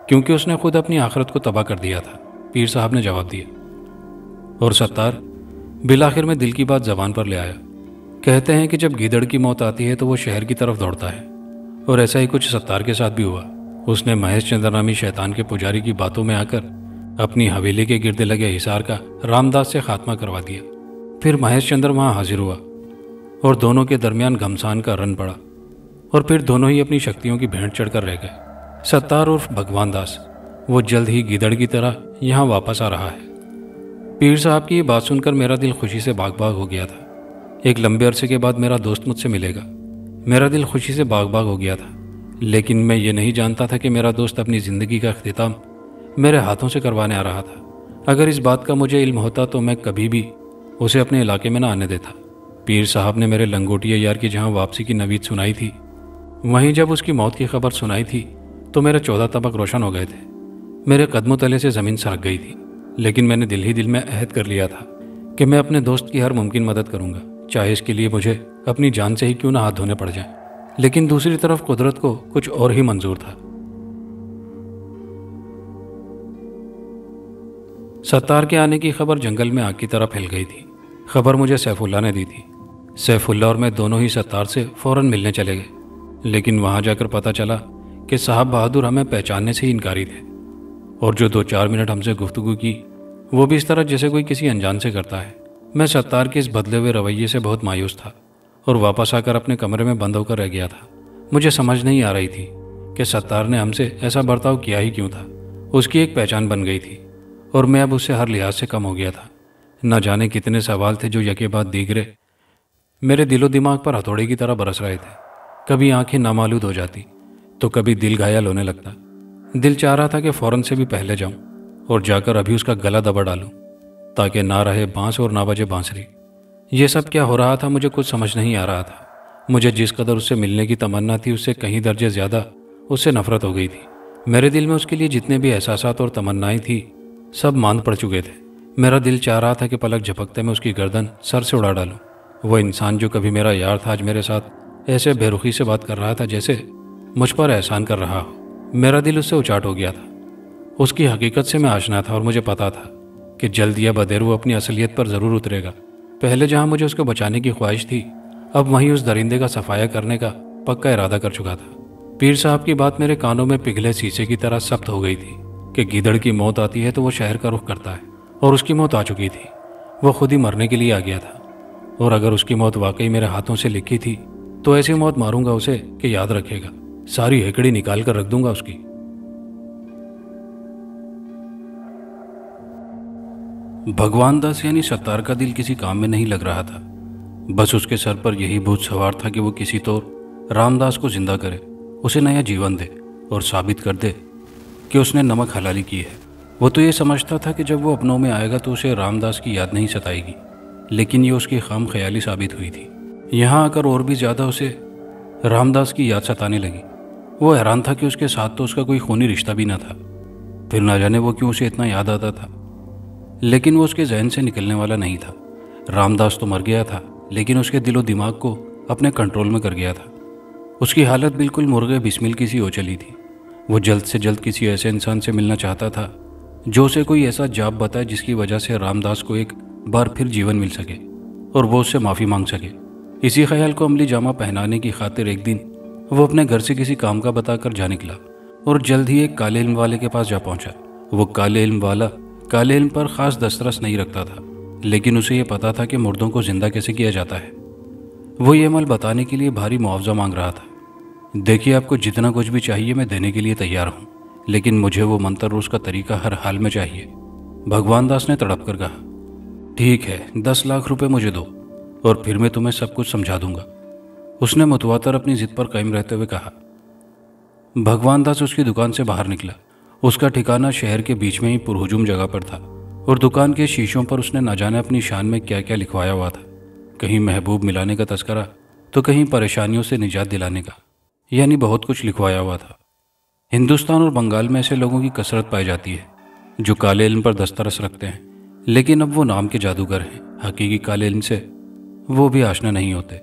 क्योंकि उसने खुद अपनी आखिरत को तबाह कर दिया था, पीर साहब ने जवाब दिया। और सत्तार बिलाखिर में दिल की बात जबान पर ले आया। कहते हैं कि जब गीदड़ की मौत आती है तो वो शहर की तरफ दौड़ता है, और ऐसा ही कुछ सत्तार के साथ भी हुआ। उसने महेश चंद्र नामी शैतान के पुजारी की बातों में आकर अपनी हवेली के गिरदे लगे हिसार का रामदास से खात्मा करवा दिया। फिर महेश चंद्र वहाँ हाजिर हुआ और दोनों के दरमियान घमसान का रन पड़ा, और फिर दोनों ही अपनी शक्तियों की भेंट चढ़कर रह गए। सत्तार उर्फ भगवान दास वो जल्द ही गीदड़ की तरह यहाँ वापस आ रहा है। पीर साहब की ये बात सुनकर मेरा दिल खुशी से बाग बाग हो गया था। एक लंबे अरसे के बाद मेरा दोस्त मुझसे मिलेगा। मेरा दिल खुशी से बाग बाग हो गया था, लेकिन मैं ये नहीं जानता था कि मेरा दोस्त अपनी ज़िंदगी का अख्तिताम मेरे हाथों से करवाने आ रहा था। अगर इस बात का मुझे इल्म होता तो मैं कभी भी उसे अपने इलाके में ना आने देता। पीर साहब ने मेरे लंगोटिया यार की जहाँ वापसी की नवीद सुनाई थी, वहीं जब उसकी मौत की खबर सुनाई थी तो मेरे 14 तबक रोशन हो गए थे। मेरे कदमों तले से ज़मीन सरक गई थी, लेकिन मैंने दिल ही दिल में अहद कर लिया था कि मैं अपने दोस्त की हर मुमकिन मदद करूंगा, चाहे इसके लिए मुझे अपनी जान से ही क्यों ना हाथ धोने पड़ जाए। लेकिन दूसरी तरफ कुदरत को कुछ और ही मंजूर था। सत्तार के आने की खबर जंगल में आग की तरह फैल गई थी। खबर मुझे सैफुल्ला ने दी थी। सैफुल्ला और मैं दोनों ही सत्तार से फौरन मिलने चले गए, लेकिन वहां जाकर पता चला कि साहब बहादुर हमें पहचानने से ही इनकारी थे, और जो 2-4 मिनट हमसे गुफ्तगू की वो भी इस तरह जैसे कोई किसी अनजान से करता है। मैं सत्तार के इस बदले हुए रवैये से बहुत मायूस था और वापस आकर अपने कमरे में बंद होकर रह गया था। मुझे समझ नहीं आ रही थी कि सत्तार ने हमसे ऐसा बर्ताव किया ही क्यों था। उसकी एक पहचान बन गई थी और मैं अब उससे हर लिहाज से कम हो गया था। न जाने कितने सवाल थे जो यके बाद दीगरे मेरे दिलो दिमाग पर हथौड़े की तरह बरस रहे थे। कभी आंखें नामालूद हो जाती तो कभी दिल घायल होने लगता। दिल चाह रहा था कि फ़ौरन से भी पहले जाऊं और जाकर अभी उसका गला दबा डालूं, ताकि ना रहे बांस और ना बजे बांसुरी। ये सब क्या हो रहा था मुझे कुछ समझ नहीं आ रहा था। मुझे जिस कदर उससे मिलने की तमन्ना थी उससे कहीं दर्जे ज़्यादा उससे नफरत हो गई थी। मेरे दिल में उसके लिए जितने भी एहसासात और तमन्नाएं थी सब मांद पड़ चुके थे। मेरा दिल चाह रहा था कि पलक झपकते मैं उसकी गर्दन सर से उड़ा डालूं। वो इंसान जो कभी मेरा यार था आज मेरे साथ ऐसे बेरुखी से बात कर रहा था जैसे मुझ पर एहसान कर रहा हो। मेरा दिल उससे उचाट हो गया था। उसकी हकीकत से मैं आशना था और मुझे पता था कि जल्द या बदेर वो अपनी असलियत पर ज़रूर उतरेगा। पहले जहां मुझे उसको बचाने की ख्वाहिश थी, अब वहीं उस दरिंदे का सफाया करने का पक्का इरादा कर चुका था। पीर साहब की बात मेरे कानों में पिघले शीशे की तरह सख्त हो गई थी कि गीदड़ की मौत आती है तो वो शहर का रुख करता है, और उसकी मौत आ चुकी थी। वो खुद ही मरने के लिए आ गया था, और अगर उसकी मौत वाकई मेरे हाथों से लिखी थी तो ऐसी मौत मारूंगा उसे कि याद रखेगा। सारी हेकड़ी निकाल कर रख दूंगा उसकी। भगवान दास यानी सत्तार का दिल किसी काम में नहीं लग रहा था। बस उसके सर पर यही भूत सवार था कि वो किसी तौर रामदास को जिंदा करे, उसे नया जीवन दे और साबित कर दे कि उसने नमक हलाली की है। वो तो ये समझता था कि जब वो अपनों में आएगा तो उसे रामदास की याद नहीं सताएगी, लेकिन ये उसकी खाम ख्याली साबित हुई थी। यहाँ आकर और भी ज़्यादा उसे रामदास की याद सताने लगी। वो हैरान था कि उसके साथ तो उसका कोई खूनी रिश्ता भी न था, फिर ना जाने वो क्यों उसे इतना याद आता था। लेकिन वो उसके जहन से निकलने वाला नहीं था। रामदास तो मर गया था, लेकिन उसके दिलो दिमाग को अपने कंट्रोल में कर गया था। उसकी हालत बिल्कुल मुर्गे बिस्मिल की सी हो चली थी। वो जल्द से जल्द किसी ऐसे इंसान से मिलना चाहता था जो उसे कोई ऐसा जाप बताए जिसकी वजह से रामदास को एक बार फिर जीवन मिल सके और वो उससे माफ़ी मांग सके। इसी ख्याल को अमली जामा पहनाने की खातिर एक दिन वो अपने घर से किसी काम का बताकर जा निकला और जल्द ही एक काले इल्म वाले के पास जा पहुंचा। वो काले इल्म वाला काले इल्म पर ख़ास दस्तरस नहीं रखता था, लेकिन उसे ये पता था कि मुर्दों को जिंदा कैसे किया जाता है। वो ये अमल बताने के लिए भारी मुआवजा मांग रहा था। देखिए, आपको जितना कुछ भी चाहिए मैं देने के लिए तैयार हूँ, लेकिन मुझे वो मंत्र उसका तरीका हर हाल में चाहिए। भगवान दास ने तड़प कर कहा। ठीक है, 10 लाख रुपए मुझे दो और फिर मैं तुम्हें सब कुछ समझा दूंगा, उसने मुतवातर अपनी जिद पर कायम रहते हुए कहा। भगवान दास उसकी दुकान से बाहर निकला। उसका ठिकाना शहर के बीच में ही पुरहुजूम जगह पर था और दुकान के शीशों पर उसने न जाने अपनी शान में क्या क्या लिखवाया हुआ था। कहीं महबूब मिलाने का तस्करा तो कहीं परेशानियों से निजात दिलाने का, यानी बहुत कुछ लिखवाया हुआ था। हिंदुस्तान और बंगाल में ऐसे लोगों की कसरत पाई जाती है जो काले इल्म पर दस्तरस रखते हैं, लेकिन अब वो नाम के जादूगर हैं। हकीकी काले इल्म से वो भी आशना नहीं होते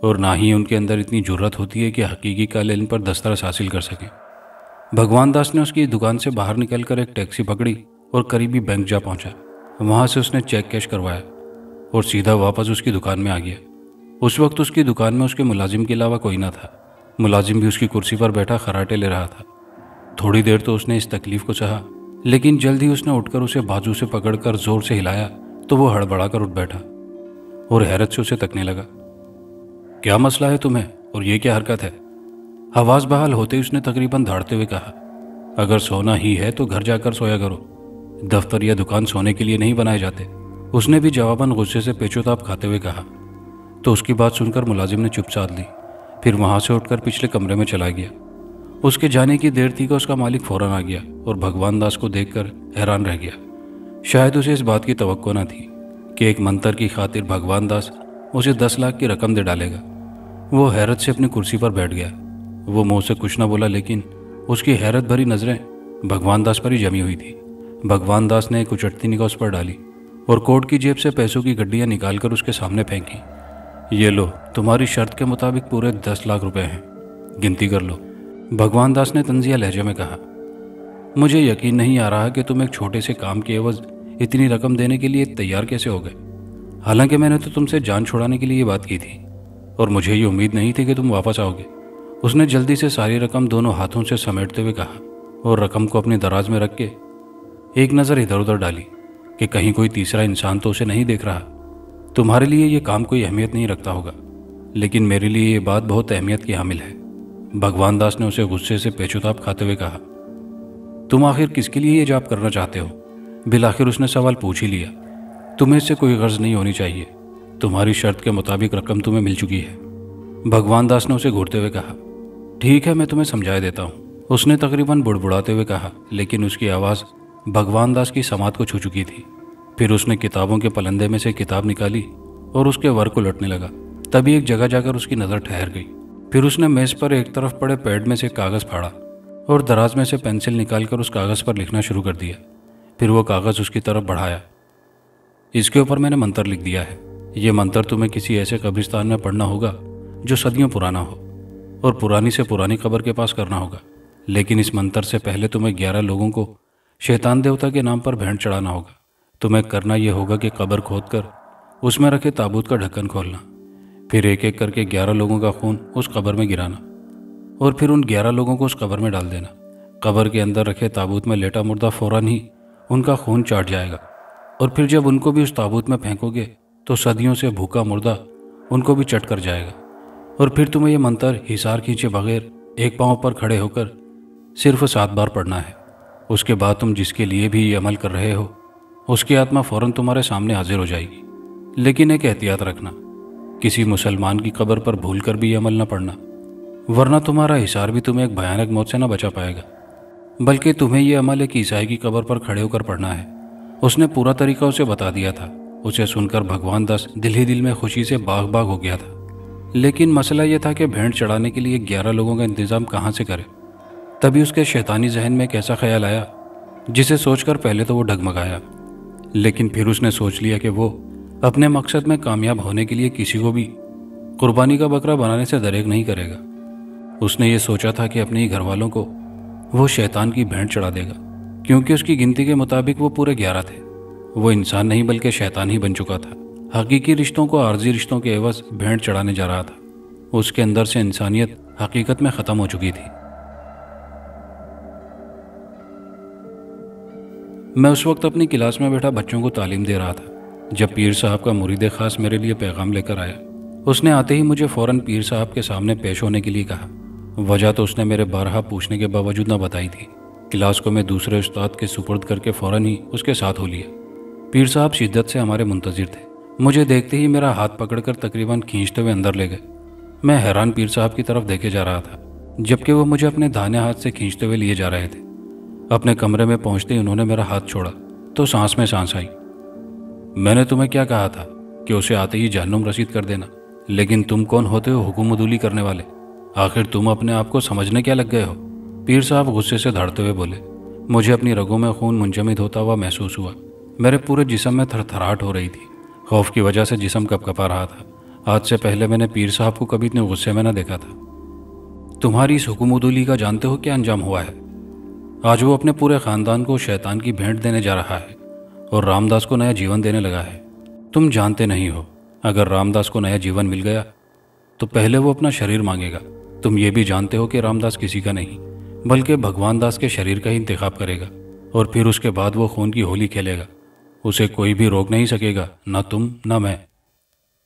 और ना ही उनके अंदर इतनी जुर्रत होती है कि हकीकी काले इल्म पर दस्तरस हासिल कर सकें। भगवान दास ने उसकी दुकान से बाहर निकलकर एक टैक्सी पकड़ी और करीबी बैंक जा पहुंचा। वहां से उसने चेक कैश करवाया और सीधा वापस उसकी दुकान में आ गया। उस वक्त उसकी दुकान में उसके मुलाजिम के अलावा कोई ना था। मुलाजिम भी उसकी कुर्सी पर बैठा खराटे ले रहा था। थोड़ी देर तो उसने इस तकलीफ को सहा, लेकिन जल्द ही उसने उठकर उसे बाजू से पकड़कर जोर से हिलाया तो वो हड़बड़ा कर उठ बैठा और हैरत से उसे तकने लगा। क्या मसला है तुम्हें और ये क्या हरकत है? आवाज बहाल होते ही उसने तकरीबन धाड़ते हुए कहा, अगर सोना ही है तो घर जाकर सोया करो, दफ्तर या दुकान सोने के लिए नहीं बनाए जाते। उसने भी जवाबन गुस्से से पेचोताप खाते हुए कहा। तो उसकी बात सुनकर मुलाजिम ने चुप साध ली, फिर वहां से उठकर पिछले कमरे में चला गया। उसके जाने की देर थी कि उसका मालिक फौरन आ गया और भगवान दास को देखकर हैरान रह गया। शायद उसे इस बात की तवक्को न थी कि एक मंत्र की खातिर भगवान दास उसे 10 लाख की रकम दे डालेगा। वो हैरत से अपनी कुर्सी पर बैठ गया। वो मुंह से कुछ न बोला, लेकिन उसकी हैरत भरी नजरें भगवान दास पर ही जमी हुई थी। भगवान दास ने एक उचटती निगाह उस पर डाली और कोट की जेब से पैसों की गड्डियां निकालकर उसके सामने फेंकी। ये लो, तुम्हारी शर्त के मुताबिक पूरे 10 लाख रुपए हैं, गिनती कर लो, भगवान दास ने तंजिया लहजे में कहा। मुझे यकीन नहीं आ रहा कि तुम एक छोटे से काम के एवज इतनी रकम देने के लिए तैयार कैसे हो गए। हालांकि मैंने तो तुमसे जान छुड़ाने के लिए ये बात की थी और मुझे ये उम्मीद नहीं थी कि तुम वापस आओगे। उसने जल्दी से सारी रकम दोनों हाथों से समेटते हुए कहा और रकम को अपनी दराज में रख के एक नज़र इधर उधर डाली कि कहीं कोई तीसरा इंसान तो उसे नहीं देख रहा। तुम्हारे लिए ये काम कोई अहमियत नहीं रखता होगा, लेकिन मेरे लिए ये बात बहुत अहमियत की हामिल है। भगवान दास ने उसे गुस्से से पेचुताप खाते हुए कहा। तुम आखिर किसके लिए ये जाप करना चाहते हो? बिलाखिर उसने सवाल पूछ ही लिया। तुम्हें इससे कोई गर्ज नहीं होनी चाहिए। तुम्हारी शर्त के मुताबिक रकम तुम्हें मिल चुकी है। भगवान दास ने उसे घूरते हुए कहा। ठीक है, मैं तुम्हें समझाए देता हूँ, उसने तकरीबन बुड़बुड़ाते हुए कहा, लेकिन उसकी आवाज़ भगवान दास की समाध को छू चुकी थी। फिर उसने किताबों के पलंदे में से किताब निकाली और उसके वर को लौटने लगा। तभी एक जगह जाकर उसकी नज़र ठहर गई। फिर उसने मेज़ पर एक तरफ पड़े पैड में से कागज़ फाड़ा और दराज में से पेंसिल निकालकर उस कागज़ पर लिखना शुरू कर दिया। फिर वो कागज़ उसकी तरफ बढ़ाया। इसके ऊपर मैंने मंत्र लिख दिया है। ये मंत्र तुम्हें किसी ऐसे कब्रिस्तान में पढ़ना होगा जो सदियों पुराना हो, और पुरानी से पुरानी कब्र के पास करना होगा। लेकिन इस मंत्र से पहले तुम्हें 11 लोगों को शैतान देवता के नाम पर भेंट चढ़ाना होगा। तुम्हें करना यह होगा कि कब्र खोदकर उसमें रखे ताबूत का ढक्कन खोलना, फिर एक एक करके 11 लोगों का खून उस कब्र में गिराना और फिर उन 11 लोगों को उस कब्र में डाल देना। कब्र के अंदर रखे ताबूत में लेटा मुर्दा फौरन ही उनका खून चाट जाएगा, और फिर जब उनको भी उस ताबूत में फेंकोगे तो सदियों से भूखा मुर्दा उनको भी चट कर जाएगा। और फिर तुम्हें यह मंत्र हिसार खींचे बगैर एक पांव पर खड़े होकर सिर्फ 7 बार पढ़ना है। उसके बाद तुम जिसके लिए भी ये अमल कर रहे हो उसकी आत्मा फौरन तुम्हारे सामने हाजिर हो जाएगी। लेकिन एक एहतियात रखना, किसी मुसलमान की कब्र पर भूल कर भी ये अमल न पढ़ना, वरना तुम्हारा हिसार भी तुम्हें एक भयानक मौत से न बचा पाएगा। बल्कि तुम्हें यह अमल एक ईसाई की कब्र पर खड़े होकर पढ़ना है। उसने पूरा तरीका उसे बता दिया था। उसे सुनकर भगवान दास दिल ही दिल में खुशी से बाग बाग हो गया था। लेकिन मसला यह था कि भेंट चढ़ाने के लिए 11 लोगों का इंतज़ाम कहाँ से करे। तभी उसके शैतानी जहन में एक ऐसा ख्याल आया जिसे सोचकर पहले तो वो डगमगाया, लेकिन फिर उसने सोच लिया कि वो अपने मकसद में कामयाब होने के लिए किसी को भी कुर्बानी का बकरा बनाने से दरेक नहीं करेगा। उसने ये सोचा था कि अपने ही घर वालों को वो शैतान की भेंट चढ़ा देगा, क्योंकि उसकी गिनती के मुताबिक वो पूरे 11 थे। वो इंसान नहीं बल्कि शैतान ही बन चुका था। हकीकी रिश्तों को आर्जी रिश्तों के एवज भेंट चढ़ाने जा रहा था। उसके अंदर से इंसानियत हकीकत में ख़त्म हो चुकी थी। मैं उस वक्त अपनी क्लास में बैठा बच्चों को तालीम दे रहा था जब पीर साहब का मुरीद खास मेरे लिए पैगाम लेकर आया। उसने आते ही मुझे फ़ौरन पीर साहब के सामने पेश होने के लिए कहा। वजह तो उसने मेरे बारहा पूछने के बावजूद न बताई थी। क्लास को मैं दूसरे उस्ताद के सुपुर्द करके फ़ौरन ही उसके साथ हो लिया। पीर साहब शिद्दत से हमारे मुंतज़िर थे। मुझे देखते ही मेरा हाथ पकड़कर तकरीबन खींचते हुए अंदर ले गए। मैं हैरान पीर साहब की तरफ देखे जा रहा था, जबकि वो मुझे अपने दाहिने हाथ से खींचते हुए लिए जा रहे थे। अपने कमरे में पहुंचते ही उन्होंने मेरा हाथ छोड़ा तो सांस में सांस आई। मैंने तुम्हें क्या कहा था कि उसे आते ही जहन्नुम रसीद कर देना, लेकिन तुम कौन होते हो हुकुम उदूली करने वाले? आखिर तुम अपने आप को समझने क्या लग गए हो? पीर साहब गुस्से से धड़ते हुए बोले। मुझे अपनी रगों में खून मुंजमद होता हुआ महसूस हुआ। मेरे पूरे जिस्म में थरथराहट हो रही थी। खौफ की वजह से जिस्म कपकपा रहा था। आज से पहले मैंने पीर साहब को कभी इतने गुस्से में न देखा था। तुम्हारी इस हुकुम उदूली का जानते हो क्या अंजाम हुआ है? आज वो अपने पूरे ख़ानदान को शैतान की भेंट देने जा रहा है और रामदास को नया जीवन देने लगा है। तुम जानते नहीं हो, अगर रामदास को नया जीवन मिल गया तो पहले वो अपना शरीर मांगेगा। तुम ये भी जानते हो कि रामदास किसी का नहीं बल्कि भगवान दास के शरीर का ही इंतखाब करेगा, और फिर उसके बाद वो खून की होली खेलेगा। उसे कोई भी रोक नहीं सकेगा, ना तुम ना मैं।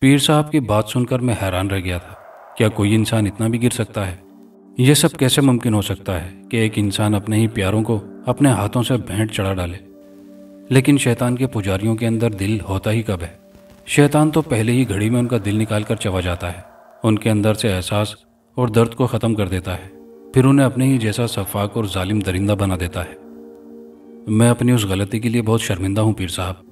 पीर साहब की बात सुनकर मैं हैरान रह गया था। क्या कोई इंसान इतना भी गिर सकता है? यह सब कैसे मुमकिन हो सकता है कि एक इंसान अपने ही प्यारों को अपने हाथों से भेंट चढ़ा डाले? लेकिन शैतान के पुजारियों के अंदर दिल होता ही कब है? शैतान तो पहले ही घड़ी में उनका दिल निकाल कर चबा जाता है, उनके अंदर से एहसास और दर्द को ख़त्म कर देता है, फिर उन्हें अपने ही जैसा सफाक और जालिम दरिंदा बना देता है। मैं अपनी उस गलती के लिए बहुत शर्मिंदा हूँ पीर साहब,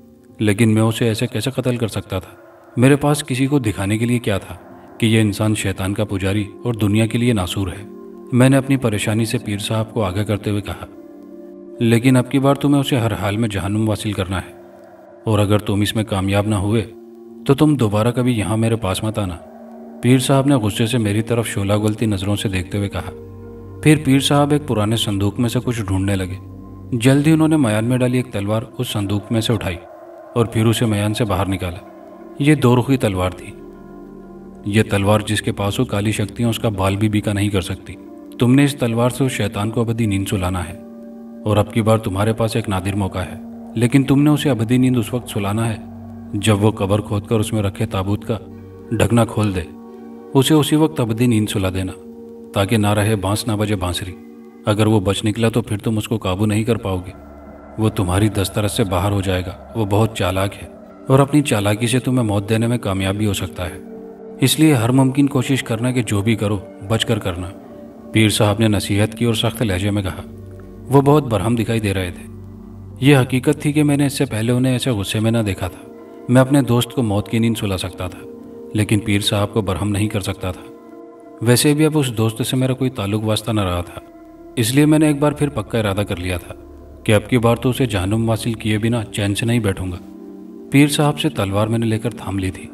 लेकिन मैं उसे ऐसे कैसे कत्ल कर सकता था? मेरे पास किसी को दिखाने के लिए क्या था कि यह इंसान शैतान का पुजारी और दुनिया के लिए नासूर है। मैंने अपनी परेशानी से पीर साहब को आगाह करते हुए कहा, लेकिन अब की बार तुम्हें उसे हर हाल में जहन्नुम वासिल करना है, और अगर तुम इसमें कामयाब ना हुए तो तुम दोबारा कभी यहाँ मेरे पास मत आना। पीर साहब ने गुस्से से मेरी तरफ शोला गलती नज़रों से देखते हुए कहा। फिर पीर साहब एक पुराने संदूक में से कुछ ढूंढने लगे। जल्दी उन्होंने मयान में डाली एक तलवार उस संदूक में से उठाई और फिर उसे मयान से बाहर निकाला। ये 2 रुखी तलवार थी। ये तलवार जिसके पास हो काली शक्तियाँ उसका बाल भी बीका नहीं कर सकती। तुमने इस तलवार से उस शैतान को अबदी नींद सुलाना है, और अब की बार तुम्हारे पास एक नादिर मौका है, लेकिन तुमने उसे अबदी नींद उस वक्त सुलाना है जब वो कब्र खोदकर उसमें रखे ताबूत का ढकना खोल दे। उसे उसी वक्त अबदी नींद सुला देना, ताकि ना रहे बांस ना बजे बांसुरी। अगर वो बच निकला तो फिर तुम उसको काबू नहीं कर पाओगे। वो तुम्हारी दस्तरस से बाहर हो जाएगा। वो बहुत चालाक है और अपनी चालाकी से तुम्हें मौत देने में कामयाब भी हो सकता है। इसलिए हर मुमकिन कोशिश करना कि जो भी करो बच कर करना। पीर साहब ने नसीहत की और सख्त लहजे में कहा। वो बहुत बरहम दिखाई दे रहे थे। ये हकीकत थी कि मैंने इससे पहले उन्हें ऐसे गुस्से में ना देखा था। मैं अपने दोस्त को मौत की नींद सुला सकता था, लेकिन पीर साहब को बरहम नहीं कर सकता था। वैसे भी अब उस दोस्त से मेरा कोई ताल्लुक वास्ता न रहा था, इसलिए मैंने एक बार फिर पक्का इरादा कर लिया था कि अब की बार तो उसे जहन्नुम वासिल किए बिना चैन से नहीं बैठूंगा। पीर साहब से तलवार मैंने लेकर थाम ली थी।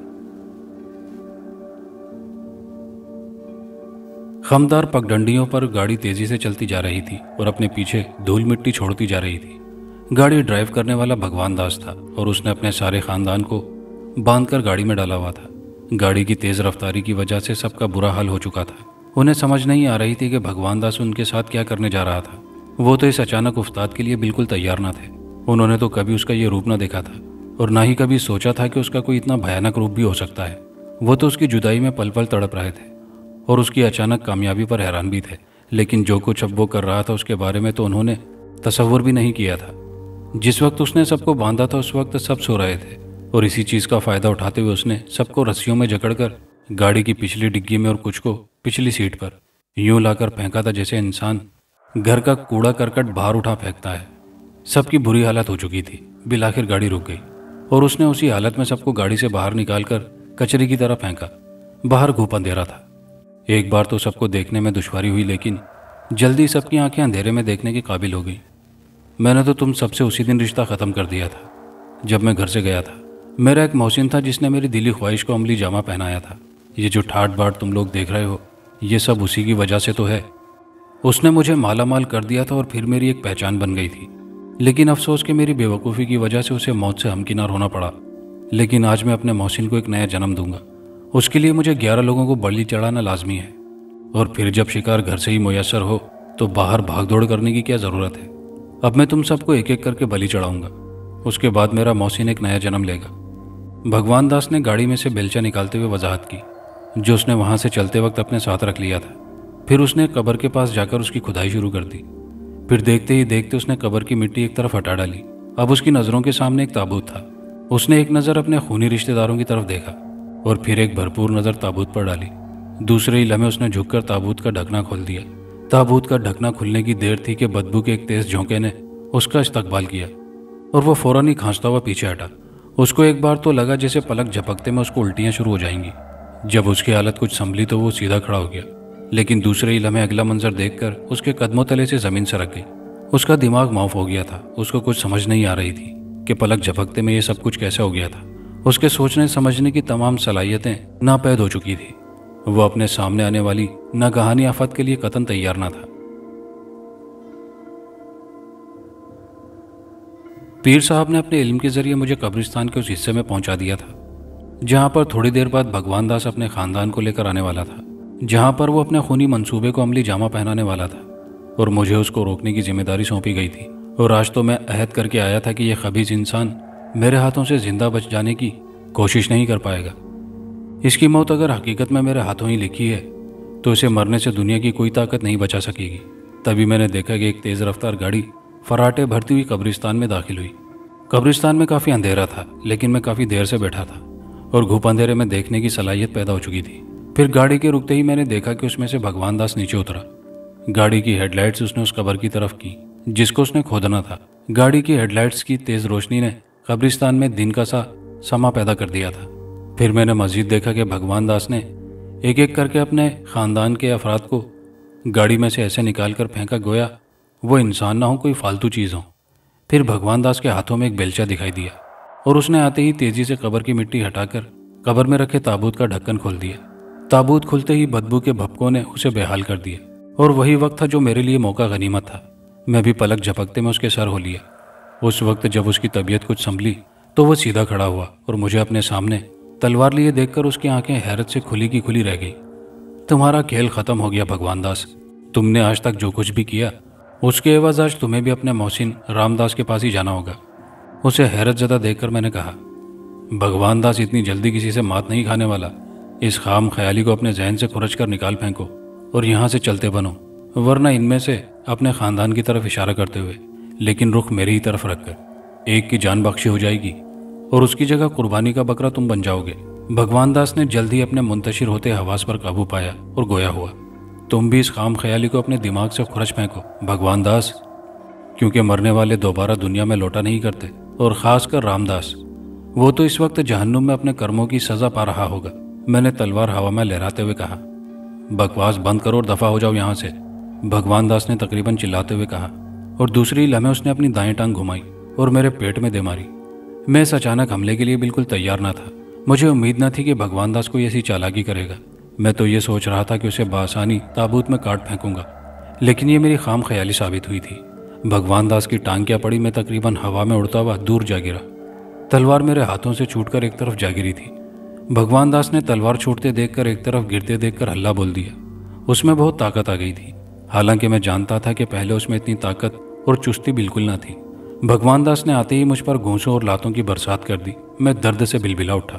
खमदार पगडंडियों पर गाड़ी तेजी से चलती जा रही थी और अपने पीछे धूल मिट्टी छोड़ती जा रही थी। गाड़ी ड्राइव करने वाला भगवान दास था और उसने अपने सारे खानदान को बांधकर गाड़ी में डाला हुआ था। गाड़ी की तेज रफ्तारी की वजह से सबका बुरा हाल हो चुका था। उन्हें समझ नहीं आ रही थी कि भगवान दास उनके साथ क्या करने जा रहा था। वो तो इस अचानक उफ्ताद के लिए बिल्कुल तैयार न थे। उन्होंने तो कभी उसका ये रूप न देखा था और ना ही कभी सोचा था कि उसका कोई इतना भयानक रूप भी हो सकता है। वो तो उसकी जुदाई में पल पल तड़प रहे थे और उसकी अचानक कामयाबी पर हैरान भी थे, लेकिन जो कुछ अब वो कर रहा था उसके बारे में तो उन्होंने तसव्वुर भी नहीं किया था। जिस वक्त उसने सबको बांधा था उस वक्त सब सो रहे थे और इसी चीज़ का फ़ायदा उठाते हुए उसने सबको रस्सियों में जकड़कर गाड़ी की पिछली डिग्गी में और कुछ को पिछली सीट पर यूं लाकर फेंका था जैसे इंसान घर का कूड़ा करकट बाहर उठा फेंकता है। सबकी बुरी हालत हो चुकी थी। बिल आखिर गाड़ी रुक गई और उसने उसी हालत में सबको गाड़ी से बाहर निकालकर कचरे की तरह फेंका। बाहर घूप अंधेरा था। एक बार तो सबको देखने में दुश्वारी हुई, लेकिन जल्दी सबकी आंखें अंधेरे में देखने के काबिल हो गई। मैंने तो तुम सबसे उसी दिन रिश्ता ख़त्म कर दिया था जब मैं घर से गया था। मेरा एक मोहसिन था जिसने मेरी दिली ख्वाहिश को अमली जामा पहनाया था। ये जो ठाट बाट तुम लोग देख रहे हो, ये सब उसी की वजह से तो है। उसने मुझे माला माल कर दिया था और फिर मेरी एक पहचान बन गई थी, लेकिन अफसोस कि मेरी बेवकूफ़ी की वजह से उसे मौत से हमकिनार होना पड़ा। लेकिन आज मैं अपने मोहसिन को एक नया जन्म दूंगा। उसके लिए मुझे 11 लोगों को बलि चढ़ाना लाजमी है, और फिर जब शिकार घर से ही मुयस्सर हो तो बाहर भाग दौड़ करने की क्या ज़रूरत है। अब मैं तुम सबको एक एक करके बलि चढ़ाऊंगा। उसके बाद मेरा मोहसिन एक नया जन्म लेगा। भगवान दास ने गाड़ी में से बेलचा निकालते हुए वजाहत की, जो उसने वहाँ से चलते वक्त अपने साथ रख लिया था। फिर उसने कब्र के पास जाकर उसकी खुदाई शुरू कर दी। फिर देखते ही देखते उसने कब्र की मिट्टी एक तरफ हटा डाली। अब उसकी नज़रों के सामने एक ताबूत था। उसने एक नज़र अपने खूनी रिश्तेदारों की तरफ देखा और फिर एक भरपूर नज़र ताबूत पर डाली। दूसरे ही लम्हे उसने झुककर ताबूत का ढकना खोल दिया। ताबूत का ढकना खुलने की देर थी कि बदबू के एक तेज झोंके ने उसका इस्तकबाल किया और वो फौरन ही खांसता हुआ पीछे हटा। उसको एक बार तो लगा जैसे पलक झपकते में उसको उल्टियाँ शुरू हो जाएंगी। जब उसकी हालत कुछ संभली तो वो सीधा खड़ा हो गया, लेकिन दूसरे ही लम्हे अगला मंजर देखकर उसके कदमों तले से ज़मीन सरक गई। उसका दिमाग माफ हो गया था। उसको कुछ समझ नहीं आ रही थी कि पलक झपकते में ये सब कुछ कैसे हो गया था। उसके सोचने समझने की तमाम सलाहियतें नापैद हो चुकी थी। वो अपने सामने आने वाली नागहानी आफत के लिए कतन तैयार ना था। पीर साहब ने अपने इल्म के जरिए मुझे कब्रिस्तान के उस हिस्से में पहुंचा दिया था जहां पर थोड़ी देर बाद भगवान दास अपने खानदान को लेकर आने वाला था, जहां पर वो अपने खूनी मंसूबे को अमली जामा पहनाने वाला था और मुझे उसको रोकने की जिम्मेदारी सौंपी गई थी। और आज तो मैं अहद करके आया था कि यह खबीज इंसान मेरे हाथों से जिंदा बच जाने की कोशिश नहीं कर पाएगा। इसकी मौत अगर हकीकत में मेरे हाथों ही लिखी है तो इसे मरने से दुनिया की कोई ताकत नहीं बचा सकेगी। तभी मैंने देखा कि एक तेज़ रफ्तार गाड़ी फराटे भरती हुई कब्रिस्तान में दाखिल हुई। कब्रिस्तान में काफ़ी अंधेरा था, लेकिन मैं काफ़ी देर से बैठा था और घुप अंधेरे में देखने की सलाहियत पैदा हो चुकी थी। फिर गाड़ी के रुकते ही मैंने देखा कि उसमें से भगवान दास नीचे उतरा। गाड़ी की हेडलाइट्स उसने उस कब्र की तरफ की जिसको उसने खोदना था। गाड़ी की हेडलाइट्स की तेज़ रोशनी ने कब्रिस्तान में दिन का सा समा पैदा कर दिया था। फिर मैंने मस्जिद देखा कि भगवान दास ने एक एक करके अपने ख़ानदान के अफराद को गाड़ी में से ऐसे निकाल कर फेंका गोया वो इंसान ना हो, कोई फालतू चीज़ हो। फिर भगवान दास के हाथों में एक बेलचा दिखाई दिया और उसने आते ही तेज़ी से कब्र की मिट्टी हटाकर कब्र में रखे ताबूत का ढक्कन खोल दिया। ताबूत खुलते ही बदबू के भपकों ने उसे बेहाल कर दिया और वही वक्त था जो मेरे लिए मौका गनीमत था। मैं भी पलक झपकते में उसके सर हो लिया। उस वक्त जब उसकी तबीयत कुछ संभली तो वो सीधा खड़ा हुआ और मुझे अपने सामने तलवार लिए देखकर उसकी आंखें हैरत से खुली की खुली रह गई। तुम्हारा खेल खत्म हो गया भगवान दास। तुमने आज तक जो कुछ भी किया उसके एवज आज तुम्हें भी अपने मोहसिन रामदास के पास ही जाना होगा। उसे हैरत ज़दा देखकर मैंने कहा, भगवान दास इतनी जल्दी किसी से मात नहीं खाने वाला। इस खाम ख्याली को अपने जहन से खुरच कर निकाल फेंको और यहाँ से चलते बनो, वरना इनमें से अपने ख़ानदान की तरफ इशारा करते हुए, लेकिन रुख मेरी ही तरफ रखकर, एक की जान बख्शी हो जाएगी और उसकी जगह कुर्बानी का बकरा तुम बन जाओगे। भगवान दास ने जल्द ही अपने मुंतशिर होते हवास पर काबू पाया और गोया हुआ, तुम भी इस खाम ख्याली को अपने दिमाग से खुरच फेंको भगवान दास। क्योंकि मरने वाले दोबारा दुनिया में लौटा नहीं करते, और ख़ासकर रामदास। वो तो इस वक्त जहन्नुम में अपने कर्मों की सज़ा पा रहा होगा। मैंने तलवार हवा में लहराते हुए कहा। बकवास बंद करो और दफ़ा हो जाओ यहाँ से, भगवान दास ने तकरीबन चिल्लाते हुए कहा, और दूसरी लम्हे उसने अपनी दाएं टांग घुमाई और मेरे पेट में दे मारी। मैं इस अचानक हमले के लिए बिल्कुल तैयार न था। मुझे उम्मीद न थी कि भगवान दास कोई ऐसी चालाकी करेगा। मैं तो ये सोच रहा था कि उसे बासानी ताबूत में काट फेंकूंगा, लेकिन ये मेरी खाम ख्याली साबित हुई थी। भगवान दास की टांग क्या पड़ी, मैं तकरीबन हवा में उड़ता हुआ दूर जा गिरा। तलवार मेरे हाथों से छूटकर एक तरफ जा गिरी थी। भगवान दास ने तलवार छूटते देखकर एक तरफ गिरते देखकर हल्ला बोल दिया। उसमें बहुत ताकत आ गई थी, हालांकि मैं जानता था कि पहले उसमें इतनी ताकत और चुस्ती बिल्कुल न थी। भगवान दास ने आते ही मुझ पर घूंसों और लातों की बरसात कर दी। मैं दर्द से बिलबिला उठा।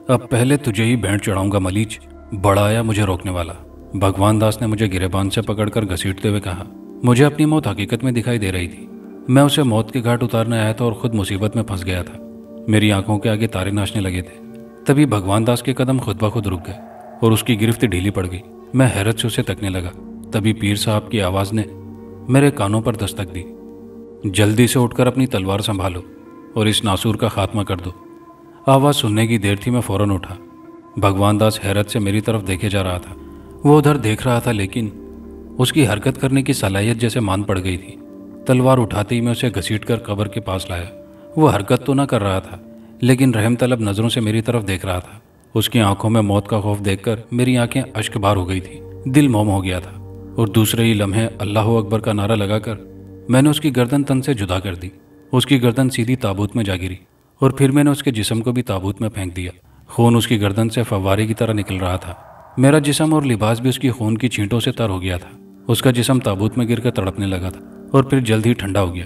अब पहले तुझे ही बैंड चढ़ाऊंगा मलीच, बड़ा आया मुझे रोकने वाला। भगवान दास ने मुझे गिरेबान से पकड़कर घसीटते हुए कहा। मुझे अपनी मौत हकीकत में दिखाई दे रही थी। मैं उसे मौत के घाट उतारने आया था और खुद मुसीबत में फंस गया था। मेरी आंखों के आगे तारे नाचने लगे थे। तभी भगवान दास के कदम खुद ब खुद रुक गए और उसकी गिरफ्त ढीली पड़ गई। मैं हैरत से उसे तकने लगा। तभी पीर साहब की आवाज़ ने मेरे कानों पर दस्तक दी। जल्दी से उठकर अपनी तलवार संभालो और इस नासूर का खात्मा कर दो। आवाज़ सुनने की देर थी, मैं फौरन उठा। भगवान दास हैरत से मेरी तरफ देखे जा रहा था। वो उधर देख रहा था, लेकिन उसकी हरकत करने की सलाहियत जैसे मान पड़ गई थी। तलवार उठाते ही मैं उसे घसीटकर कब्र के पास लाया। वो हरकत तो ना कर रहा था, लेकिन रहम तलब नज़रों से मेरी तरफ देख रहा था। उसकी आंखों में मौत का खौफ देखकर मेरी आंखें अश्कबार हो गई थी। दिल मोम हो गया था, और दूसरे ही लम्हे अल्लाह अकबर का नारा लगाकर मैंने उसकी गर्दन तन से जुदा कर दी। उसकी गर्दन सीधी ताबूत में जा गिरी, और फिर मैंने उसके जिस्म को भी ताबूत में फेंक दिया। खून उसकी गर्दन से फव्वारे की तरह निकल रहा था। मेरा जिस्म और लिबास भी उसकी खून की छींटों से तर हो गया था। उसका जिस्म ताबूत में गिरकर तड़पने लगा था, और फिर जल्द ही ठंडा हो गया।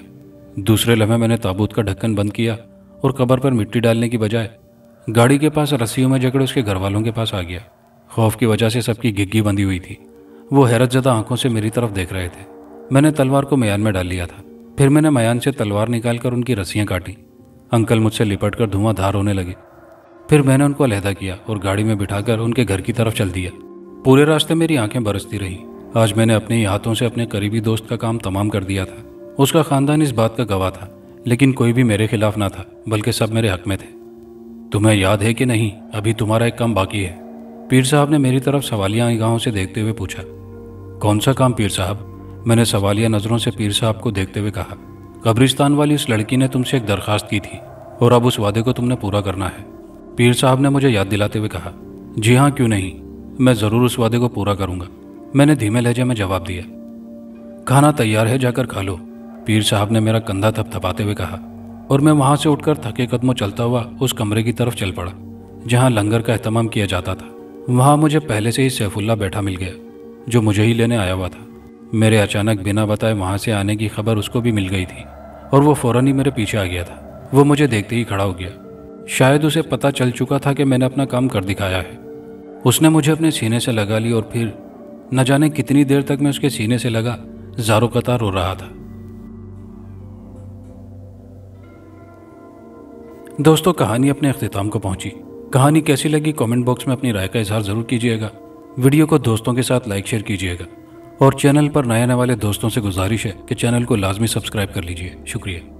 दूसरे लम्हे मैंने ताबूत का ढक्कन बंद किया और कब्र पर मिट्टी डालने की बजाय गाड़ी के पास रस्सियों में जकड़े उसके घर वालों के पास आ गया। खौफ की वजह से सबकी घिग्गी बंधी हुई थी। वो हैरतज़दा आंखों से मेरी तरफ देख रहे थे। मैंने तलवार को मयान में डाल लिया था। फिर मैंने मयान से तलवार निकालकर उनकी रस्सियां काटी। अंकल मुझसे लिपटकर धुआंधार होने लगे। फिर मैंने उनको अलहदा किया और गाड़ी में बिठाकर उनके घर की तरफ चल दिया। पूरे रास्ते मेरी आंखें बरसती रहीं। आज मैंने अपने ही हाथों से अपने करीबी दोस्त का काम तमाम कर दिया था। उसका खानदान इस बात का गवाह था, लेकिन कोई भी मेरे खिलाफ ना था, बल्कि सब मेरे हक में थे। तुम्हें याद है कि नहीं, अभी तुम्हारा एक काम बाकी है, पीर साहब ने मेरी तरफ सवालिया निगाहों से देखते हुए पूछा। कौन सा काम पीर साहब? मैंने सवालिया नज़रों से पीर साहब को देखते हुए कहा। कब्रिस्तान वाली उस लड़की ने तुमसे एक दरख्वास्त की थी, और अब उस वादे को तुमने पूरा करना है। पीर साहब ने मुझे याद दिलाते हुए कहा। जी हाँ, क्यों नहीं, मैं ज़रूर उस वादे को पूरा करूँगा, मैंने धीमे लहजे में जवाब दिया। खाना तैयार है, जाकर खा लो, पीर साहब ने मेरा कंधा थपथपाते हुए कहा, और मैं वहाँ से उठकर थके कदमों चलता हुआ उस कमरे की तरफ चल पड़ा जहाँ लंगर का एहतमाम किया जाता था। वहाँ मुझे पहले से ही सैफुल्ला बैठा मिल गया, जो मुझे ही लेने आया हुआ था। मेरे अचानक बिना बताए वहाँ से आने की खबर उसको भी मिल गई थी, और वो फ़ौरन ही मेरे पीछे आ गया था। वो मुझे देखते ही खड़ा हो गया। शायद उसे पता चल चुका था कि मैंने अपना काम कर दिखाया है। उसने मुझे अपने सीने से लगा ली, और फिर न जाने कितनी देर तक मैं उसके सीने से लगा ज़ारो कतार रो रहा था। दोस्तों, कहानी अपने अख्तिताम को पहुंची। कहानी कैसी लगी कमेंट बॉक्स में अपनी राय का इजहार ज़रूर कीजिएगा। वीडियो को दोस्तों के साथ लाइक शेयर कीजिएगा, और चैनल पर नए आने वाले दोस्तों से गुजारिश है कि चैनल को लाजमी सब्सक्राइब कर लीजिए। शुक्रिया।